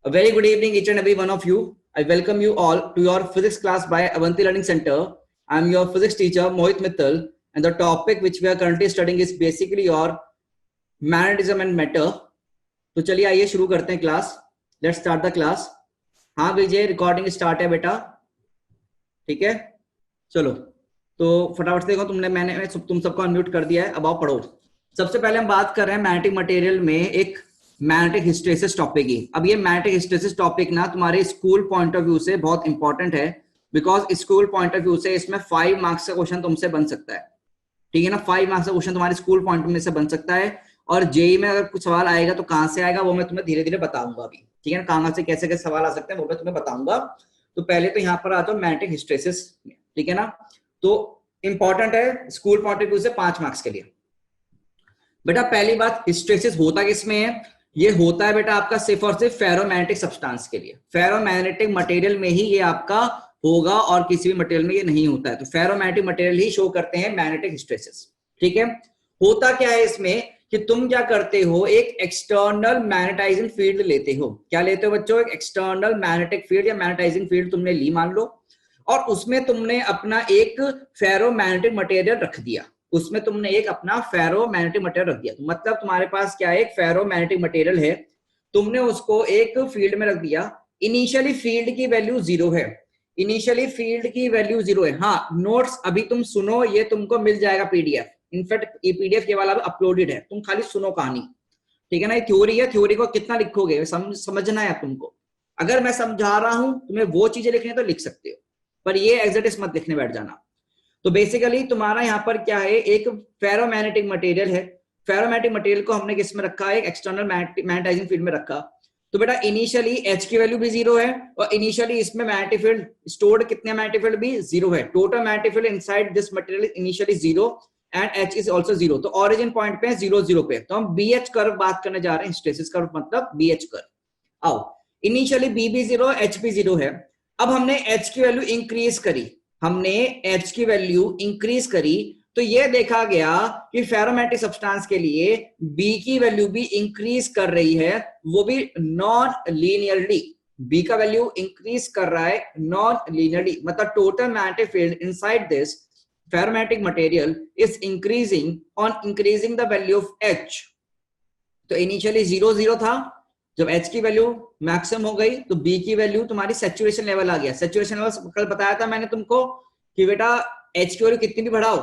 A very good evening, each and every one of you. I welcome you all to your physics class by Avanti Learning Center. I am your physics teacher, Mohit Mittal, and the topic which we are currently studying is basically your magnetism and matter. तो चलिए आइए शुरू करते हैं class. Let's start the class. हाँ विजय, recording start है बेटा. ठीक है, चलो तो फटाफट से देखो. मैंने तुम सबको अनम्यूट कर दिया है. अब आओ पढ़ो. सबसे पहले हम बात कर रहे हैं मैग्नेटिक मटेरियल में एक मैग्नेटिक हिस्टेरेसिस टॉपिक की. अब ये मैग्नेटिक हिस्टेरेसिस टॉपिक ना तुम्हारे स्कूल पॉइंट ऑफ व्यू से बहुत इंपॉर्टेंट है, because school point of view से इसमें 5 मार्क्स का क्वेश्चन तुमसे बन सकता है. ठीक है ना, 5 मार्क्स का क्वेश्चन तुम्हारे स्कूल पॉइंट में से बन सकता है. और जेई में अगर कुछ सवाल आएगा तो कहां से आएगा वो मैं तुम्हें धीरे धीरे बताऊंगा अभी. ठीक है ना, कहां से कैसे कैसे सवाल आ सकते हैं वो मैं तुम्हें बताऊंगा. तो पहले तो यहाँ पर आ जाओ मैग्नेटिक हिस्टेरेसिस. ठीक है ना, तो इंपॉर्टेंट है स्कूल पॉइंट ऑफ व्यू से 5 मार्क्स के लिए. बेटा पहली बात, हिस्टेरेसिस होता किसमें है? ये होता है बेटा आपका सिर्फ और सिर्फ फेरोमैग्नेटिक सब्सटेंस के लिए. फेरोमैग्नेटिक मटेरियल में ही ये आपका होगा और किसी भी मटेरियल में ये नहीं होता है. तो फेरोमैग्नेटिक मटेरियल ही शो करते हैं मैग्नेटिक हिस्टेरेसिस. ठीक है, होता क्या है इसमें कि तुम क्या करते हो, एक एक्सटर्नल मैग्नेटाइजिंग फील्ड लेते हो. क्या लेते हो बच्चों? एक एक्सटर्नल मैग्नेटिक फील्ड या मैग्नेटाइजिंग फील्ड तुमने ली मान लो, और उसमें तुमने अपना एक फेरोमैग्नेटिक मटेरियल रख दिया. उसमें तुमने एक अपना फेरोमैग्नेटिक मटेरियल रख दिया. तो मतलब तुम्हारे पास क्या है, एक फेरोमैग्नेटिक मटेरियल है, तुमने उसको एक फील्ड में रख दिया. इनिशियली फील्ड की वैल्यू 0 है. इनिशियली फील्ड की वैल्यू 0 है. हाँ, नोट्स अभी तुम सुनो, ये तुमको मिल जाएगा पीडीएफ. इनफैक्ट ये पीडीएफ के वाला अपलोडेड है, तुम खाली सुनो कहानी. ठीक है ना, ये थ्योरी है, थ्योरी को कितना लिखोगे समझना है तुमको. अगर मैं समझा रहा हूं तुम्हें वो चीजें लिखनी है तो लिख सकते हो, पर ये एग्जैक्ट मत लिखने बैठ जाना. तो बेसिकली तुम्हारा यहाँ पर क्या है, एक फेरोमैग्नेटिक मटेरियल है. फेरोमैग्नेटिक मटेरियल को हमने किस में रखा है? एक एक्सटर्नल मैग्नेटाइजिंग फील्ड में रखा. तो बेटा इनिशियली H की वैल्यू भी 0 है, और इनिशियली इसमें मैग्नेटिक फील्ड स्टोर्ड कितने मैग्नेटिक फील्ड भी 0 है. Total magnetic field inside this material initially 0 and H is also 0. तो ओरिजिन पॉइंट पे 0 0 पे. तो हम BH कर्व बात करने जा रहे हैं. हिस्टेरेसिस कर्व मतलब BH कर्व. आओ, इनिशियली B भी 0, H भी 0 है. अब हमने H की वैल्यू इंक्रीज करी, हमने H की वैल्यू इंक्रीज करी, तो ये देखा गया कि फेरोमैग्नेटिक सब्सटेंस के लिए B की वैल्यू भी इंक्रीज कर रही है, वो भी नॉन लीनियरली. B का वैल्यू इंक्रीज कर रहा है नॉन लीनियरली. मतलब total magnetic field inside this ferromagnetic material is increasing on increasing the value of H. तो इनिशियली 0 0 था, जब H की वैल्यू मैक्सिमम हो गई तो B की वैल्यू तुम्हारी सैचुरेशन लेवल आ गया. सैचुरेशन लेवल कल बताया था मैंने तुमको कि बेटा H की वैल्यू कितनी भी बढ़ाओ,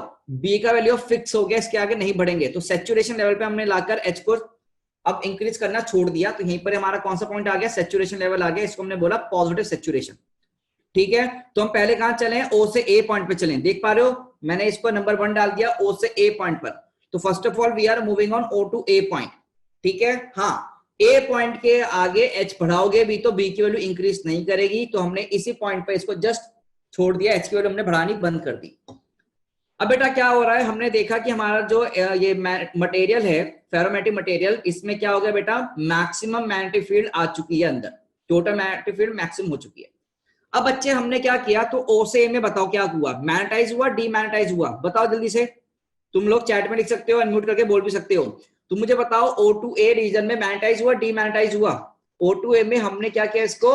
B का वैल्यू फिक्स हो गया, इसके आगे नहीं बढ़ेंगे. तो सैचुरेशन लेवल पे हमने लाकर H को अब इंक्रीज करना छोड़ दिया. तो यहीं पर हमारा कौन सा पॉइंट आ गया? सैचुरेशन लेवल आ गया. इसको हमने बोला पॉजिटिव सैचुरेशन. ठीक है, तो हम पहले कहां चले? O से A पॉइंट पे चलें. देख पा रहे हो, मैंने इसको नंबर 1 डाल दिया O से A पॉइंट पर. तो first of all we are moving on O to A point. ठीक है, हाँ, A पॉइंट के आगे H बढ़ाओगे भी तो B की वैल्यू इंक्रीज नहीं करेगी. तो हमने इसी पॉइंट पे इसको जस्ट छोड़ दिया, H की वैल्यू हमने बढ़ानी बंद कर दी. अब बेटा क्या हो रहा है, हमने देखा कि हमारा जो ये मटेरियल है फेरोमैग्नेटिक मटेरियल, इसमें क्या हो गया बेटा, मैक्सिमम मैग्नेटिक फील्ड आ चुकी है अंदर. टोटल मैग्नेटिक फील्ड मैक्सिमम हो चुकी है. अब बच्चे हमने क्या किया, तो O से A में बताओ क्या हुआ? मैग्नेटाइज हुआ, डीमैग्नेटाइज हुआ? बताओ जल्दी से. तुम लोग चैट में लिख सकते हो, अनम्यूट करके बोल भी सकते हो. तुम मुझे बताओ O टू A रीजन में मैग्नेटाइज हुआ, डीमैग्नेटाइज हुआ? O टू A में हमने क्या किया? इसको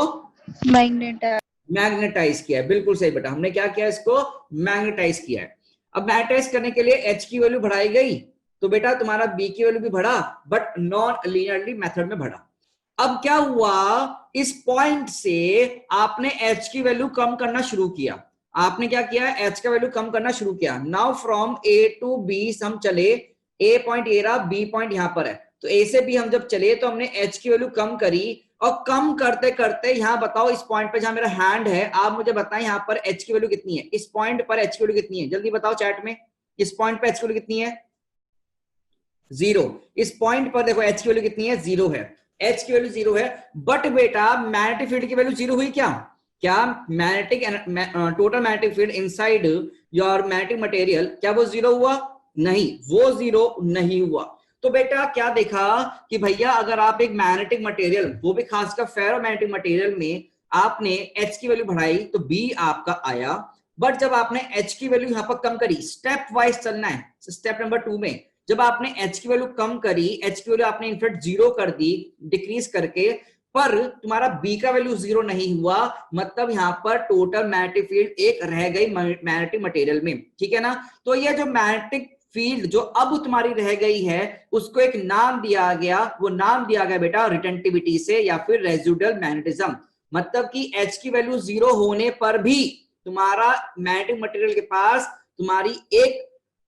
मैग्नेटाइज किया है. बिल्कुल सही बेटा, हमने क्या किया? इसको मैग्नेटाइज किया है. अब मैग्नेटाइज करने के लिए H की वैल्यू बढ़ाई गई, तो बेटा तुम्हारा B की वैल्यू भी बढ़ा, बट नॉन लीनियरली मेथड में बढ़ा. अब क्या हुआ, इस पॉइंट से आपने H की वैल्यू कम करना शुरू किया. आपने क्या किया? H का वैल्यू कम करना शुरू किया. Now from A to B हम चले, A पॉइंट ये रहा, B पॉइंट यहां पर है. तो A से B हम जब चले तो हमने H की वैल्यू कम करी, और कम करते करते यहां बताओ इस पॉइंट पे जहां मेरा हैंड है, आप मुझे बताएं यहां पर H की वैल्यू कितनी है? इस पॉइंट पर H की वैल्यू कितनी है? जल्दी बताओ चैट में. इस पॉइंट पर H की वैल्यू कितनी है? 0. इस पॉइंट पर देखो H की वैल्यू कितनी है? 0 है. H की वैल्यू 0 है, बट बेटा मैग्नेटिक फील्ड की वैल्यू 0 हुई क्या? क्या magnetic total magnetic field inside your magnetic material, क्या वो 0 हुआ? नहीं, वो 0 नहीं हुआ. तो बेटा क्या देखा कि भैया अगर आप एक मैग्नेटिक मटेरियल, वो भी खासकर फेरोमैग्नेटिक मटेरियल में आपने H की वैल्यू बढ़ाई तो B आपका आया, बट जब आपने H की वैल्यू यहां पर कम करी, स्टेप वाइज चलना है. स्टेप नंबर 2 में जब आपने H की वैल्यू कम करी, H की वैल्यू आपने इनफैक्ट 0 कर दी डिक्रीज करके, पर तुम्हारा बी का वैल्यू 0 नहीं हुआ, मतलब यहाँ पर टोटल मैग्नेटिक फील्ड एक रह गई मैग्नेटिक मटेरियल में, ठीक है ना। तो ये जो मैग्नेटिक फील्ड जो अब तुम्हारी रह गई है उसको एक नाम दिया गया, वो नाम दिया गया बेटा रिटेंटिविटी से या फिर रेजिडुअल मैग्नेटिज्म। मतलब कि H की वैल्यू 0 होने पर भी तुम्हारा मैग्नेटिक मटेरियल के पास तुम्हारी एक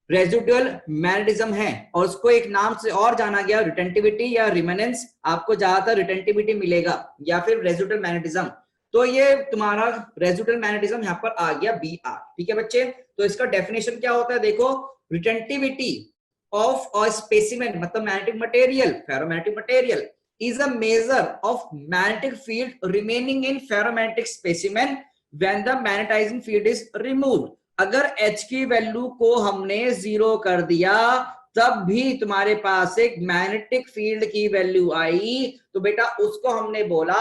रेजिडुअल मैग्नेटिज्म है और उसको एक नाम से और जाना गया रिटेंटिविटी या रिमेनेंस। आपको ज्यादातर रिटेंटिविटी मिलेगा या फिर रेजिडुअल मैग्नेटिज्म। तो ये तुम्हारा रेजिडुअल मैग्नेटिज्म यहाँ पर आ गया बी आर, ठीक है बच्चे। तो इसका डेफिनेशन क्या होता है, देखो, रिटेंटिविटी ऑफ अ स्पेसिमेन मतलब magnetic material, ferromagnetic material is a measure of magnetic field remaining in ferromagnetic specimen when the magnetizing field is removed। अगर H की वैल्यू को हमने 0 कर दिया तब भी तुम्हारे पास एक मैग्नेटिक फील्ड की वैल्यू आई तो बेटा उसको हमने बोला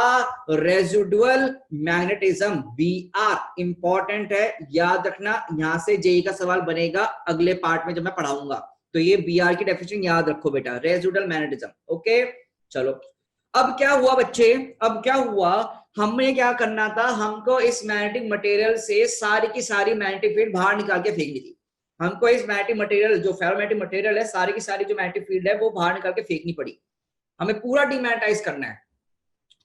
रेजिडुअल मैग्नेटिज्म, BR। इंपॉर्टेंट है, याद रखना, यहां से जेई का सवाल बनेगा अगले पार्ट में जब मैं पढ़ाऊंगा। तो ये BR की डेफिनेशन याद रखो बेटा, रेजिडुअल मैग्नेटिज्म। ओके चलो, अब क्या हुआ बच्चे, अब क्या हुआ, हमें क्या करना था, हमको इस मैग्नेटिक मटेरियल से सारी की सारी मैग्नेटिक फील्ड बाहर निकाल के फेंकनी थी। हमको इस मैग्नेटिक मटेरियल जो फेरोमैग्नेटिक मटेरियल है सारी की सारी जो मैग्नेटिक फील्ड है वो बाहर निकाल के फेंकनी पड़ी, हमें पूरा डिमैग्नेटाइज करना है।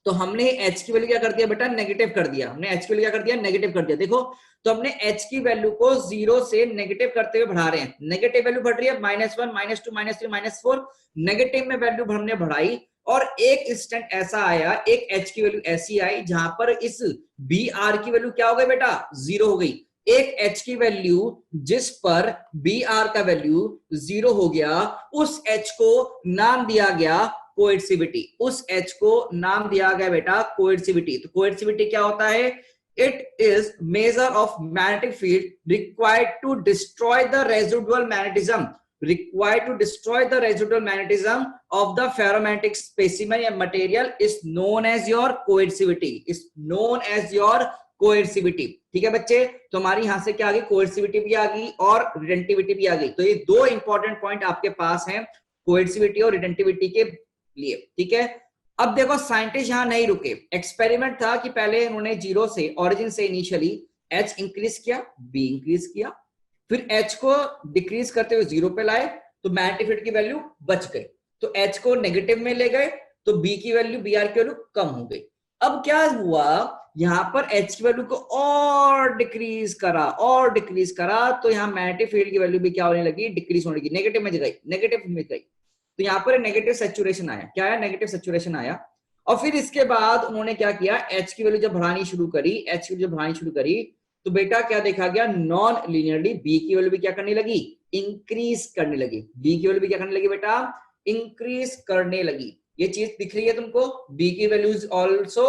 तो हमने H की वैल्यू क्या कर दिया बेटा, नेगेटिव कर दिया। हमने H की वैल्यू क्या कर दिया, नेगेटिव कर दिया। देखो, तो हमने H की वैल्यू को 0 से नेगेटिव करते हुए बढ़ा रहे हैं। नेगेटिव वैल्यू बढ़ रही है, -1 -2 -3 -4, नेगेटिव में वैल्यू हमने बढ़ाई और एक इंस्टेंट ऐसा आया, एक H की वैल्यू ऐसी आई जहां पर इस BR की वैल्यू क्या हो गई बेटा, 0 हो गई। एक H की वैल्यू जिस पर BR का वैल्यू 0 हो गया, उस H को नाम दिया गया कोएर्सिविटी। उस H को नाम दिया गया बेटा कोएर्सिविटी। तो कोएर्सिविटी क्या होता है, it is measure of magnetic field required to destroy the residual magnetism, required to destroy the residual magnetism of the ferromagnetic specimen या material is known as your coercivity, is known as your coercivity। ठीक है बच्चे, तो हमारी यहां से क्या आ गई, कोएर्सिविटी भी आ गई और रिटेंटिविटी भी आ गई। तो ये दो इंपॉर्टेंट पॉइंट आपके पास हैं कोएर्सिविटी और रिटेंटिविटी के लिए, ठीक है। अब देखो साइंटिस्ट यहां नहीं रुके, एक्सपेरिमेंट था कि पहले उन्होंने 0 से, ऑरिजिन से इनिशियली H इंक्रीज किया, B इंक्रीज किया, फिर H को डिक्रीज करते हुए 0 पे लाए तो मैग्नेटिक फील्ड की वैल्यू बच गई। तो H को नेगेटिव में ले गए तो B की वैल्यू, BR की वैल्यू कम हो गई। अब क्या हुआ, यहां पर H की वैल्यू को और डिक्रीज करा और डिक्रीज करा तो यहां मैग्नेटिक फील्ड की वैल्यू भी क्या होने लगी, डिक्रीज होने लगी, नेगेटिव में गई, नेगेटिव में गई। तो यहाँ पर नेगेटिव सैचुरेशन आया, क्या आया, नेगेटिव सैचुरेशन आया। और फिर इसके बाद उन्होंने क्या किया, H की वैल्यू जब बढ़ानी शुरू करी, H की वैल्यू जब बढ़ानी शुरू करी तो बेटा क्या देखा गया, नॉन लीनियरली B की वैल्यू भी क्या करने लगी, इंक्रीज करने लगी। B की वैल्यू भी क्या करने लगी बेटा, इंक्रीज करने लगी। ये चीज दिख रही है तुमको, B की वैल्यू इज ऑल्सो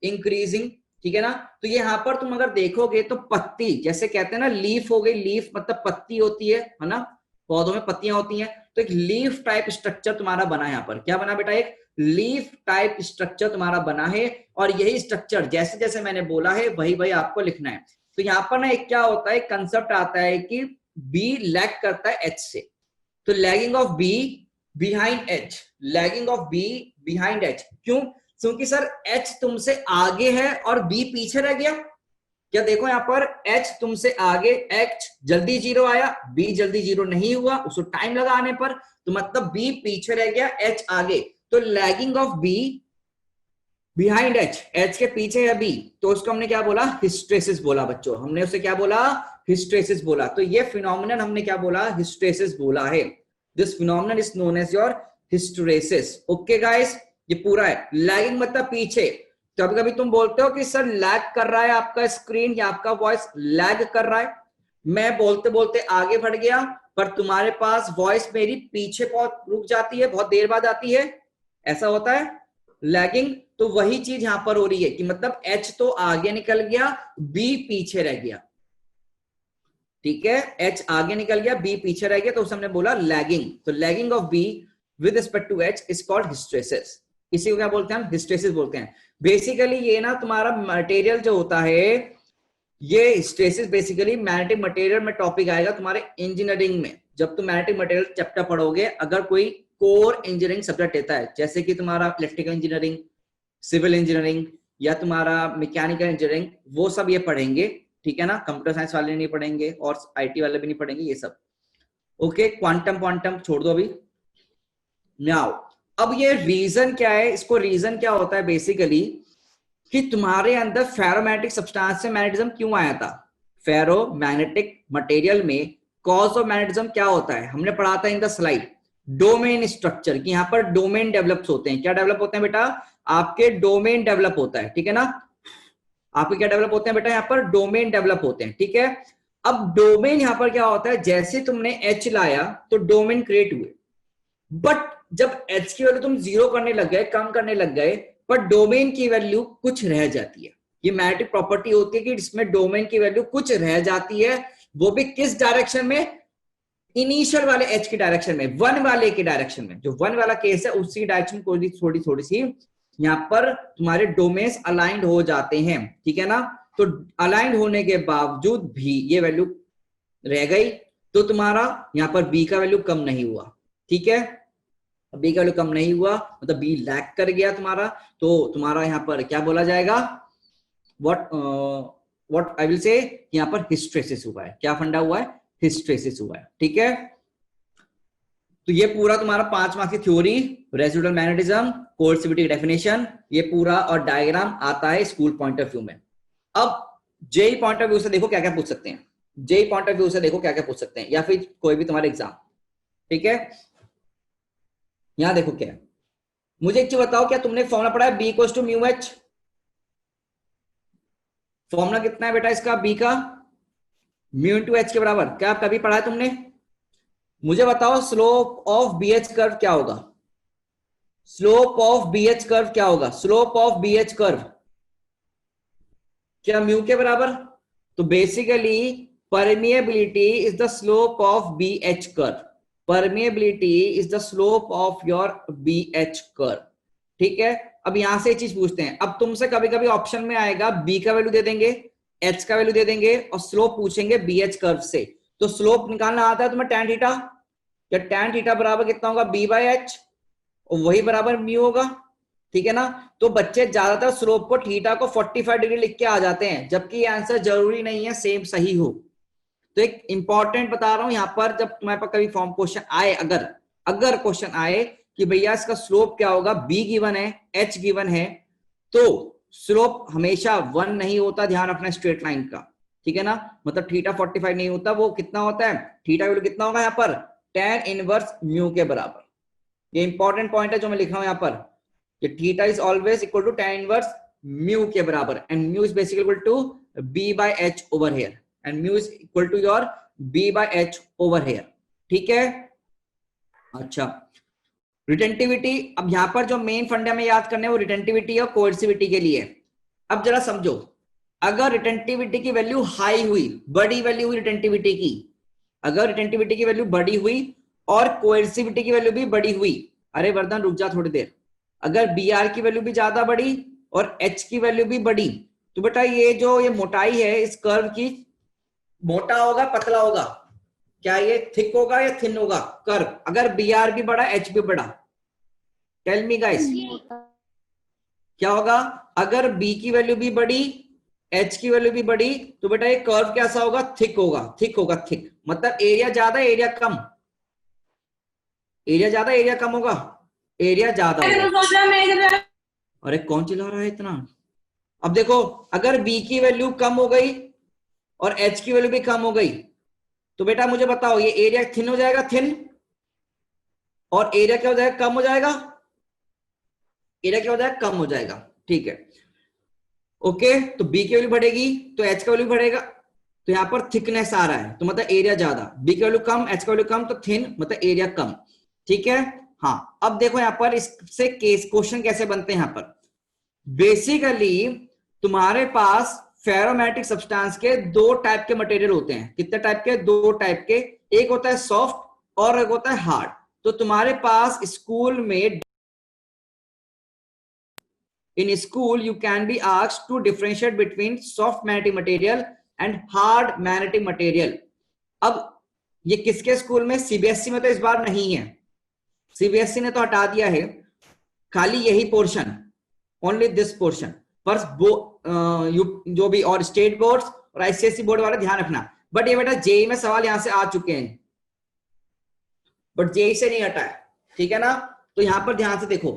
इंक्रीजिंग, ठीक है ना। तो यहाँ पर तुम अगर देखोगे तो पत्ती, जैसे कहते हैं ना लीफ हो गई, लीफ मतलब पत्ती होती है ना, पौधों में पत्तियां होती हैं। तो एक लीफ टाइप स्ट्रक्चर तुम्हारा बना है, यहाँ पर क्या बना बेटा, एक लीफ टाइप स्ट्रक्चर तुम्हारा बना है। और यही स्ट्रक्चर जैसे जैसे मैंने बोला है वही वही आपको लिखना है। तो यहाँ पर ना एक क्या होता है, कंसेप्ट आता है कि B लैग करता है H से, तो lagging of B behind H, lagging of B behind H। क्यों, क्योंकि सर H तुमसे आगे है और B पीछे रह गया। क्या देखो यहाँ पर H तुमसे आगे, H जल्दी 0 आया, B जल्दी 0 नहीं हुआ, उसको टाइम लगा आने पर, तो मतलब B पीछे रह गया, H आगे। तो lagging of B behind H, H के पीछे है B, तो उसको हमने क्या बोला, हिस्टेरेसिस बोला बच्चों। हमने उसे क्या बोला, हिस्टेरेसिस बोला। तो ये फिनोमिनन हमने क्या बोला, हिस्टेरेसिस बोला है। This phenomenon is known as your hysteresis. Okay guys, ये पूरा है। लैगिंग मतलब पीछे। तो कभी कभी तुम बोलते हो कि सर लैग कर रहा है आपका स्क्रीन या आपका वॉइस लैग कर रहा है, मैं बोलते बोलते आगे बढ़ गया पर तुम्हारे पास वॉइस मेरी पीछे बहुत रुक जाती है, बहुत देर बाद आती है, ऐसा होता है लैगिंग। तो वही चीज यहां पर हो रही है कि मतलब H तो आगे निकल गया, B पीछे रह गया, ठीक है, H आगे निकल गया, B पीछे रह गया, तो उसे हमने बोला लैगिंग। तो lagging of B with respect to H is called hysteresis. इसी को क्या बोलते हैं हम, हिस्टेरेसिस बोलते हैं। बेसिकली ये ना तुम्हारा मटेरियल जो होता है, ये हिस्टेरेसिस बेसिकली मैग्नेटिक मटेरियल में टॉपिक आएगा तुम्हारे इंजीनियरिंग में। जब तुम मैग्नेटिक मटेरियल चैप्टर पढ़ोगे, अगर कोई कोर इंजीनियरिंग सब्जेक्ट लेता है, जैसे कि तुम्हारा इलेक्ट्रिकल इंजीनियरिंग, सिविल इंजीनियरिंग या तुम्हारा मैकेनिकल इंजीनियरिंग, वो सब ये पढ़ेंगे, ठीक है ना। कंप्यूटर साइंस वाले नहीं पढ़ेंगे और आईटी वाले भी नहीं पढ़ेंगे ये सब। ओके, क्वांटम छोड़ दो अभी। नाउ अब ये रीजन क्या है, इसको रीजन क्या होता है बेसिकली कि तुम्हारे अंदर फेरोमैग्नेटिक सब्सटेंस से मैग्नेटिज्म क्यों आया था। फेरोमैग्नेटिक मटेरियल में कॉज ऑफ मैग्नेटिज्म क्या होता है, हमने पढ़ा था in the slide, domain structure, की यहाँ पर डोमेन डेवलप होते हैं। क्या डेवलप होते हैं बेटा, आपके डोमेन डेवलप होता है, ठीक है ना। आपके क्या डेवलप होते हैं बेटा, यहाँ पर डोमेन डेवलप होते हैं, ठीक है। अब डोमेन यहाँ पर क्या होता है, जैसे तुमने एच लाया तो डोमेन क्रिएट हुए, बट जब एच की वैल्यू तुम जीरो करने लग गए, कम करने लग गए, पर डोमेन की वैल्यू कुछ रह जाती है। ये मैग्नेटिक प्रॉपर्टी होती है कि इसमें डोमेन की वैल्यू कुछ रह जाती है, वो भी किस डायरेक्शन में, इनिशियल वाले एच की डायरेक्शन में, वन वाले के डायरेक्शन में। जो वन वाला केस है उसी डायरेक्शन को थोड़ी सी यहाँ पर तुम्हारे डोमेन्स अलाइंड हो जाते हैं, ठीक है ना। तो अलाइंड होने के बावजूद भी ये वैल्यू रह गई, तो तुम्हारा यहाँ पर बी का वैल्यू कम नहीं हुआ, ठीक है। बी का वैल्यू कम नहीं हुआ मतलब बी लैग कर गया तुम्हारा, तो तुम्हारा यहाँ पर क्या बोला जाएगा, व्हाट आई विल से, यहाँ पर हिस्ट्रेसिस हुआ है। क्या फंडा हुआ है, हिस्ट्रेसिस हुआ है, ठीक है। तो ये पूरा तुम्हारा 5 मार्क्स की थ्योरी, रेसिडुअल मैग्नेटिज्म, कोएर्सिविटी डेफिनेशन, ये पूरा और डायग्राम आता है स्कूल पॉइंट ऑफ व्यू में। अब जेई पॉइंट ऑफ व्यू से देखो क्या क्या पूछ सकते हैं, जेई पॉइंट ऑफ व्यू से देखो क्या क्या पूछ सकते हैं, या फिर कोई भी तुम्हारा एग्जाम, ठीक है। यहां देखो क्या है, मुझे एक चीज बताओ, क्या तुमने फॉर्मूला पढ़ा है B equals to mu H. Formula कितना है बेटा इसका, बी का म्यू इंटू एच के बराबर, क्या कभी पढ़ा है तुमने। मुझे बताओ slope of B H curve क्या होगा, slope of B H curve क्या होगा, slope of B H curve क्या म्यू के बराबर। तो basically permeability is the slope of B H curve, permeability is the slope of your B H curve, ठीक है। अब यहां से चीज पूछते हैं, अब तुमसे कभी कभी ऑप्शन में आएगा बी का वैल्यू दे देंगे, एच का वैल्यू दे देंगे और स्लोप पूछेंगे बी एच कर्व से। तो स्लोप निकालना आता है तुम्हें tan थीटा, या tan थीटा बराबर कितना होगा बी बाई एच, और वही बराबर म्यू होगा, ठीक है ना। तो बच्चे ज्यादातर स्लोप को थीटा को 45 डिग्री लिख के आ जाते हैं, जबकि आंसर जरूरी नहीं है सेम सही हो। तो एक इंपॉर्टेंट बता रहा हूं यहां पर, जब तुम्हारे पास कभी फॉर्म क्वेश्चन आए, अगर क्वेश्चन आए कि भैया इसका स्लोप क्या होगा, बी गिवन है, एच गिवन है, तो स्लोप हमेशा 1 नहीं होता, ध्यान रखना स्ट्रेट लाइन का, ठीक है ना। मतलब थीटा 45 नहीं होता, वो कितना होता है, थीटा वैल्यू कितना होगा यहाँ पर tan इनवर्स म्यू के बराबर। ये इंपॉर्टेंट पॉइंट है जो मैं लिख रहा हूं यहाँ पर, कि theta is always equal to tan inverse mu के बराबर, and mu is basically equal to B by H over here, and mu is equal to your B by H over here, ठीक है। अच्छा, रिटेंटिविटी, अब यहां पर जो main फंडा में याद करने वो रिटेंटिविटी और कोएर्सिविटी के लिए। अब जरा समझो, अगर रिटेंटिविटी की वैल्यू हाई हुई, बड़ी वैल्यू हुई रिटेंटिविटी की, अगर रिटेंटिविटी की वैल्यू बड़ी हुई और कोएर्सिविटी की वैल्यू भी बड़ी हुई, अरे वर्धन रुक जा थोड़ी देर, अगर बी आर की वैल्यू भी ज्यादा बढ़ी और एच की वैल्यू भी बढ़ी, तो बेटा ये जो ये मोटाई है इस कर्व की, मोटा होगा पतला होगा, क्या ये थिक होगा या थिन होगा कर्व, अगर बी आर भी बढ़ा एच भी बढ़ा, टेल मी गाइस क्या होगा। अगर बी की वैल्यू भी बढ़ी, एच की वैल्यू भी बढ़ी, तो बेटा ये कर्व कैसा होगा, थिक होगा, थिक होगा, थिक मतलब एरिया ज्यादा एरिया कम, एरिया ज्यादा एरिया कम होगा, एरिया ज्यादा होगा। अरे कौन चिल्ला रहा है इतना। अब देखो, अगर बी की वैल्यू कम हो गई और एच की वैल्यू भी कम हो गई, तो बेटा मुझे बताओ ये एरिया थिन हो जाएगा, थिन, और एरिया क्या हो जाएगा, कम हो जाएगा, एरिया क्या हो जाएगा, कम हो जाएगा, ठीक है। ओके, तो बी की वैल्यू बढ़ेगी तो एच का वैल्यू बढ़ेगा, तो यहां पर थिकनेस आ रहा है तो मतलब एरिया ज्यादा, बी की वैल्यू कम एच का वैल्यू कम, तो थिन मतलब एरिया कम, ठीक है। हाँ, अब देखो यहां पर इससे केस क्वेश्चन कैसे बनते हैं। यहां पर बेसिकली तुम्हारे पास फेरोमैग्नेटिक सब्सटेंस के 2 टाइप के मटेरियल होते हैं, कितने टाइप के, 2 टाइप के, एक होता है सॉफ्ट और एक होता है हार्ड। तो तुम्हारे पास स्कूल में, in school you can be asked to differentiate between soft magnetic material and hard magnetic material। अब ये किसके स्कूल में, सीबीएसई में तो इस बार नहीं है, सीबीएसई ने तो हटा दिया है, खाली यही portion only this portion. First जो भी और स्टेट बोर्ड और आईसीएसई बोर्ड वाले ध्यान रखना। बट ये बेटा जेई में सवाल यहां से आ चुके हैं, बट जेई से नहीं हटा है, ठीक है ना। तो यहां पर ध्यान से देखो,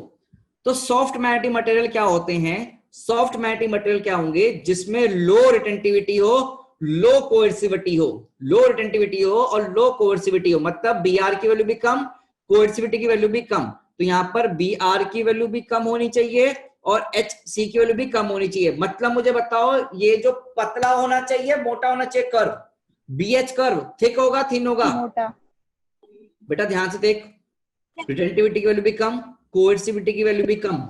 तो सॉफ्ट मैग्नेटिक मटेरियल क्या होते हैं? सॉफ्ट मैग्नेटिक मटेरियल क्या होंगे? जिसमें लो रिटेंटिविटी हो, लो कोएर्सिविटी हो, लो रिटेंटिविटी हो और लो कोएर्सिविटी हो, मतलब बी आर की वैल्यू भी कम, कोएर्सिविटी की वैल्यू भी कम। तो यहां पर बी आर की वैल्यू भी कम होनी चाहिए और एच सी की वैल्यू भी कम होनी चाहिए। मतलब मुझे बताओ, ये जो पतला होना चाहिए, मोटा होना चाहिए curve, B H curve thick होगा थिन होगा? मोटा। बेटा ध्यान से देख, रिटेंटिविटी की वैल्यू भी कम, कोएर्सिविटी की वैल्यू भी कम,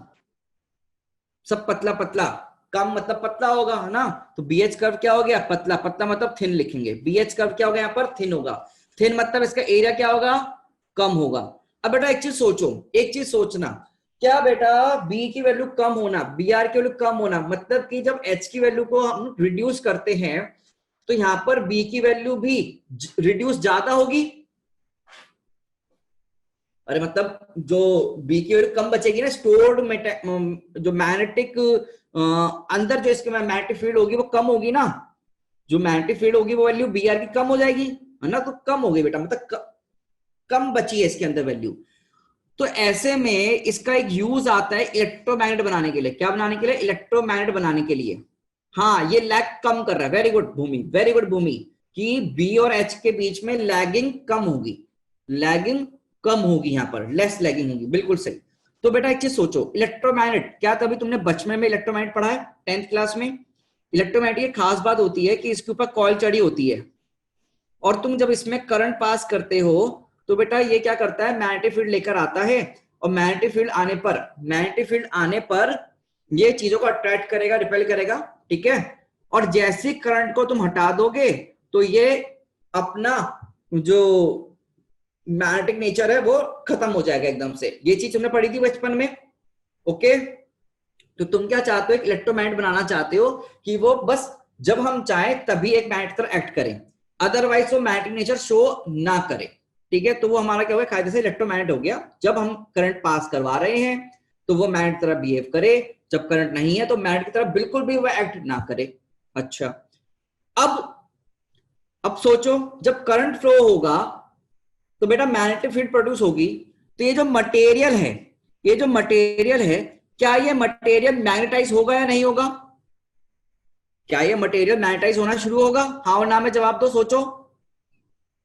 सब पतला पतला। कम मतलब पतला होगा, है ना। तो बीएच कर्व क्या हो गया? पतला। पतला मतलब थिन लिखेंगे। बीएच कर्व क्या होगा? यहाँ पर थिन होगा। थिन मतलब इसका एरिया क्या होगा? कम होगा। अब बेटा एक चीज सोचो, एक चीज सोचना, क्या बेटा बी की वैल्यू कम होना, बी आर की वैल्यू कम होना, मतलब कि जब एच की वैल्यू को हम रिड्यूस करते हैं तो यहां पर बी की वैल्यू भी रिड्यूस ज्यादा होगी। अरे मतलब जो बी की वैल्यू कम बचेगी ना, स्टोर्ड जो मैग्नेटिक अंदर जो इसके मैग्नेटिक फील्ड होगी वो कम होगी ना, जो मैग्नेटिक फील्ड होगी वो वैल्यू बी आर की कम हो जाएगी, है ना। तो कम हो गई बेटा, मतलब कम बची है इसके अंदर वैल्यू। तो ऐसे में इसका एक यूज आता है इलेक्ट्रोमैग्नेट बनाने के लिए। क्या बनाने के लिए? इलेक्ट्रोमैग्नेट बनाने के लिए। हाँ, ये लैग कम कर रहा है। वेरी गुड भूमि, वेरी गुड भूमि, कि बी और एच के बीच में लैगिंग कम होगी, लैगिंग कम होगी, यहां पर लेस लैगिंग होगी। बिल्कुल सही। तो बेटा एक चीज सोचो, इलेक्ट्रोमैग्नेट, क्या कभी तुमने बचपन में इलेक्ट्रोमैग्नेट पढ़ा है 10th क्लास में? इलेक्ट्रोमैग्नेट की खास बात होती है कि इसके ऊपर कॉइल चढ़ी होती है और तुम जब इसमें करंट पास करते हो तो बेटा ये क्या करता है? मैग्नेटिक फील्ड लेकर आता है और मैग्नेटिक फील्ड आने पर, मैग्नेटिक फील्ड आने पर ये चीजों को अट्रैक्ट करेगा, रिपेल करेगा, ठीक है। और जैसे करंट को तुम हटा दोगे तो ये अपना जो मैग्नेटिक नेचर है वो खत्म हो जाएगा एकदम से। ये चीज तुमने पढ़ी थी बचपन में, ओके। तो तुम क्या चाहते हो? इलेक्ट्रोमैग्नेट बनाना चाहते हो कि वो बस जब हम चाहें तभी एक मैग्नेट तरह एक्ट करें, अदरवाइज वो मैग्नेटिक नेचर शो ना करे, ठीक है। तो वो हमारा क्या हो गया? कायदे से इलेक्ट्रोमैग्नेट हो गया। जब हम करंट पास करवा रहे हैं तो वो मैग्नेट तरह बिहेव करे, जब करंट नहीं है तो मैग्नेट की तरह बिल्कुल भी वो एक्ट ना करे। अच्छा, अब सोचो, जब करंट फ्लो होगा तो बेटा मैग्नेटिक फील्ड प्रोड्यूस होगी। तो ये जो मटेरियल है, ये जो मटेरियल है, क्या ये मटेरियल मैग्नेटाइज होगा या नहीं होगा? क्या ये मटेरियल मैग्नेटाइज होना शुरू होगा? हाँ और ना में जवाब दो, सोचो।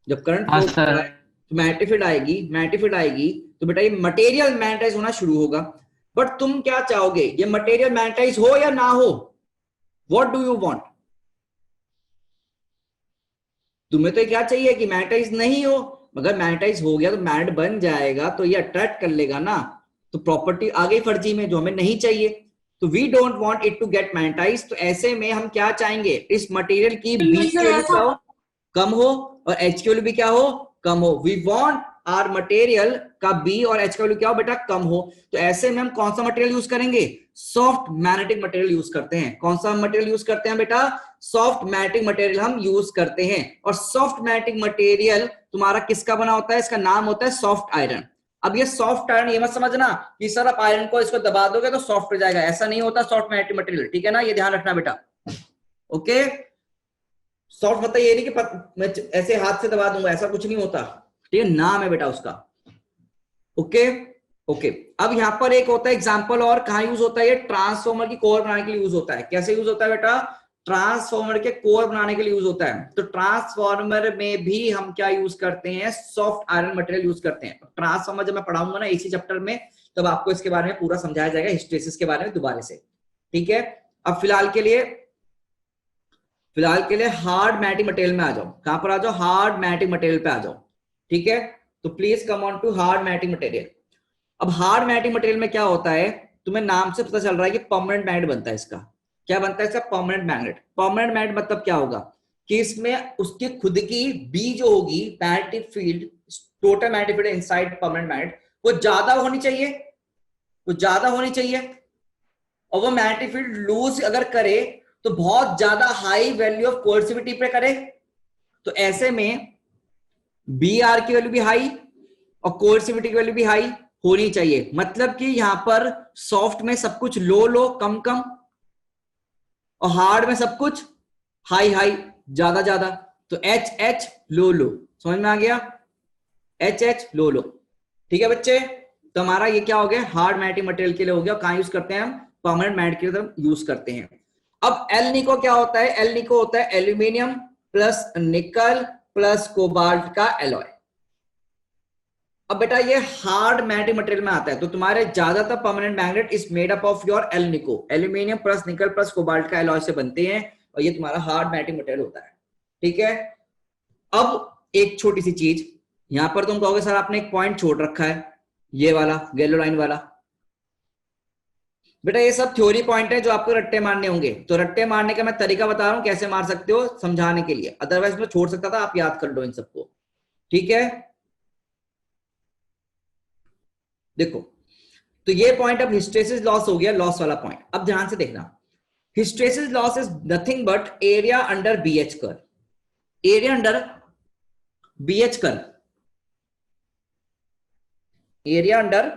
जब करंट फ्लो होगा तो मैग्नेटिक फील्ड आएगी, मैग्नेटिक फील्ड आएगी तो बेटा ये मटेरियल मैग्नेटाइज होना शुरू होगा। बट तुम क्या चाहोगे? ये मटेरियल मैग्नेटाइज हो या ना हो? What do you want? तुम्हें तो क्या चाहिए कि मैग्नेटाइज नहीं हो, मगर मैग्नेटाइज हो गया तो मैग्नेट बन जाएगा तो ये अट्रैक्ट कर लेगा ना, तो प्रॉपर्टी आ गई फर्जी में जो हमें नहीं चाहिए। तो we don't want it to get magnetize. तो ऐसे में हम क्या चाहेंगे? इस मटेरियल की बी की वैल्यू क्या हो? कम हो और एच की वैल्यू भी क्या हो? कम हो। वी वांट आर मटेरियल का बी और एच का वैल्यू क्या हो बेटा? कम हो। तो ऐसे में हम कौन सा मटेरियल यूज करेंगे? सॉफ्ट मैग्नेटिक मटेरियल यूज करते हैं। कौन सा मटेरियल यूज करते हैं बेटा? सॉफ्ट मैग्नेटिक मटेरियल हम यूज करते हैं। और सॉफ्ट मैग्नेटिक मटेरियल तुम्हारा किसका बना होता है? इसका नाम होता है सॉफ्ट आयरन। अब ये सॉफ्ट आयरन, ये मत समझना कि सर आप आयरन को इसको दबा दोगे तो सॉफ्ट हो जाएगा, ऐसा नहीं होता सॉफ्ट मैग्नेटिक मटेरियल, ठीक है ना। ये ध्यान रखना बेटा, ओके। सॉफ्ट मतलब ये नहीं कि मैं ऐसे हाथ से दबा दूंगा, ऐसा कुछ नहीं होता, ठीक है। नाम है बेटा उसका, ओके ओके। अब यहां पर एक होता है एग्जांपल और, कहां यूज होता है? ये ट्रांसफॉर्मर की कोर बनाने के लिए यूज होता है। कैसे यूज होता है बेटा? ट्रांसफॉर्मर के कोर बनाने के लिए यूज होता है। तो ट्रांसफॉर्मर में भी हम क्या यूज करते हैं? सॉफ्ट आयरन मटेरियल यूज करते हैं। ट्रांसफॉर्मर जब मैं पढ़ाऊंगा ना इसी चैप्टर में, तब आपको इसके बारे में पूरा समझाया जाएगा, हिस्टेरिसिस के बारे में दोबारा से, ठीक है। अब फिलहाल के लिए हार्ड मैग्नेटिक मटेरियल में आ जाओ। कहां पर आ जाओ? हार्ड मैग्नेटिक मटेरियल पे आ जाओ, ठीक है। तो please come on to hard magnetic material. अब हार्ड मैग्नेटिक मटेरियल में क्या होता है? तुम्हें नाम से पता चल रहा है कि परमानेंट मैग्नेट बनता है इसका। क्या बनता है इसका? Permanent magnet. परमानेंट मैग्नेट मतलब क्या होगा कि इसमें उसकी खुद की बी जो होगी, magnetic field, total magnetic field inside permanent magnet, वो ज्यादा होनी चाहिए, वो ज्यादा होनी चाहिए। और वो मैग्नेटिक फील्ड लूज अगर करे तो बहुत ज्यादा हाई वैल्यू ऑफ कोएर्सिविटी पे करे। तो ऐसे में बी आर की वैल्यू भी हाई और कोएर्सिविटी की वैल्यू भी हाई होनी चाहिए। मतलब कि यहां पर सॉफ्ट में सब कुछ लो लो कम कम, और हार्ड में सब कुछ हाई हाई ज्यादा ज्यादा। तो एच एच लो लो, समझ में आ गया? एच एच लो लो। ठीक है बच्चे, तो हमारा ये क्या हो गया, हार्ड मैग्नेटिक मटेरियल के लिए हो गया। कहां यूज करते हैं हम, परमानेंट मैग्नेट की तरफ यूज करते हैं। अब एल निको क्या होता है, एल निको होता है aluminium plus nickel plus cobalt का एलॉय। अब बेटा ये हार्ड मैग्नेटिक मटेरियल में आता है, तो तुम्हारे ज्यादातर permanent magnet is made up of your alnico, aluminium plus nickel plus cobalt का एलॉय से बनते हैं, और ये तुम्हारा हार्ड मैग्नेटिक मटेरियल होता है। ठीक है, अब एक छोटी सी चीज यहां पर तुम कहोगे सर आपने एक पॉइंट छोड़ रखा है, ये वाला येलो लाइन वाला। बेटा ये सब थ्योरी पॉइंट है जो आपको रट्टे मारने होंगे, तो रट्टे मारने का मैं तरीका बता रहा हूं कैसे मार सकते हो समझाने के लिए, अदरवाइज मैं छोड़ सकता था, आप याद कर लो इन सबको। ठीक है, देखो तो ये पॉइंट अब हिस्टेरिसिस लॉस हो गया, लॉस वाला पॉइंट। अब ध्यान से देखना, hysteresis loss is nothing but area under BH curve, area under BH curve, area under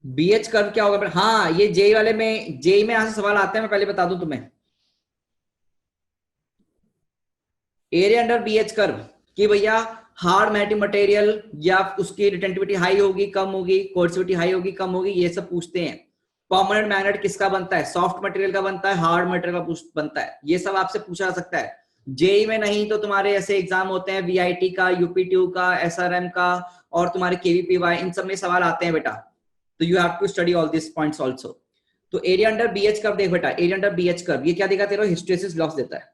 BH curve क्या होगा? हाँ ये जेई वाले में, जेई में यहां से सवाल आते हैं, मैं पहले बता दूं तुम्हें। एरिया अंडर बीएच कर्व कि भैया हार्ड मैग्नेटिक मटेरियल या उसकी रिटेंटिविटी हाई होगी कम होगी, कोर्सिविटी हाई होगी कम होगी, ये सब पूछते हैं। परमानेंट मैग्नेट किसका बनता है, सॉफ्ट मटेरियल का बनता है, हार्ड मटेरियल का बनता है, ये सब आपसे पूछा जा सकता है। जेई में नहीं तो तुम्हारे ऐसे एग्जाम होते हैं वीआईटी का, यूपीट्यू का, एसआरएम का, और तुम्हारे केवीपीवाई, इन सब में सवाल आते हैं बेटा। तो you have to study all this points also. तो एरिया अंडर बीएच कर्व देख बेटा, एरिया अंडर बीएच कर्व ये क्या देगा तेरा, हिस्टेरिसिस लॉस देता है,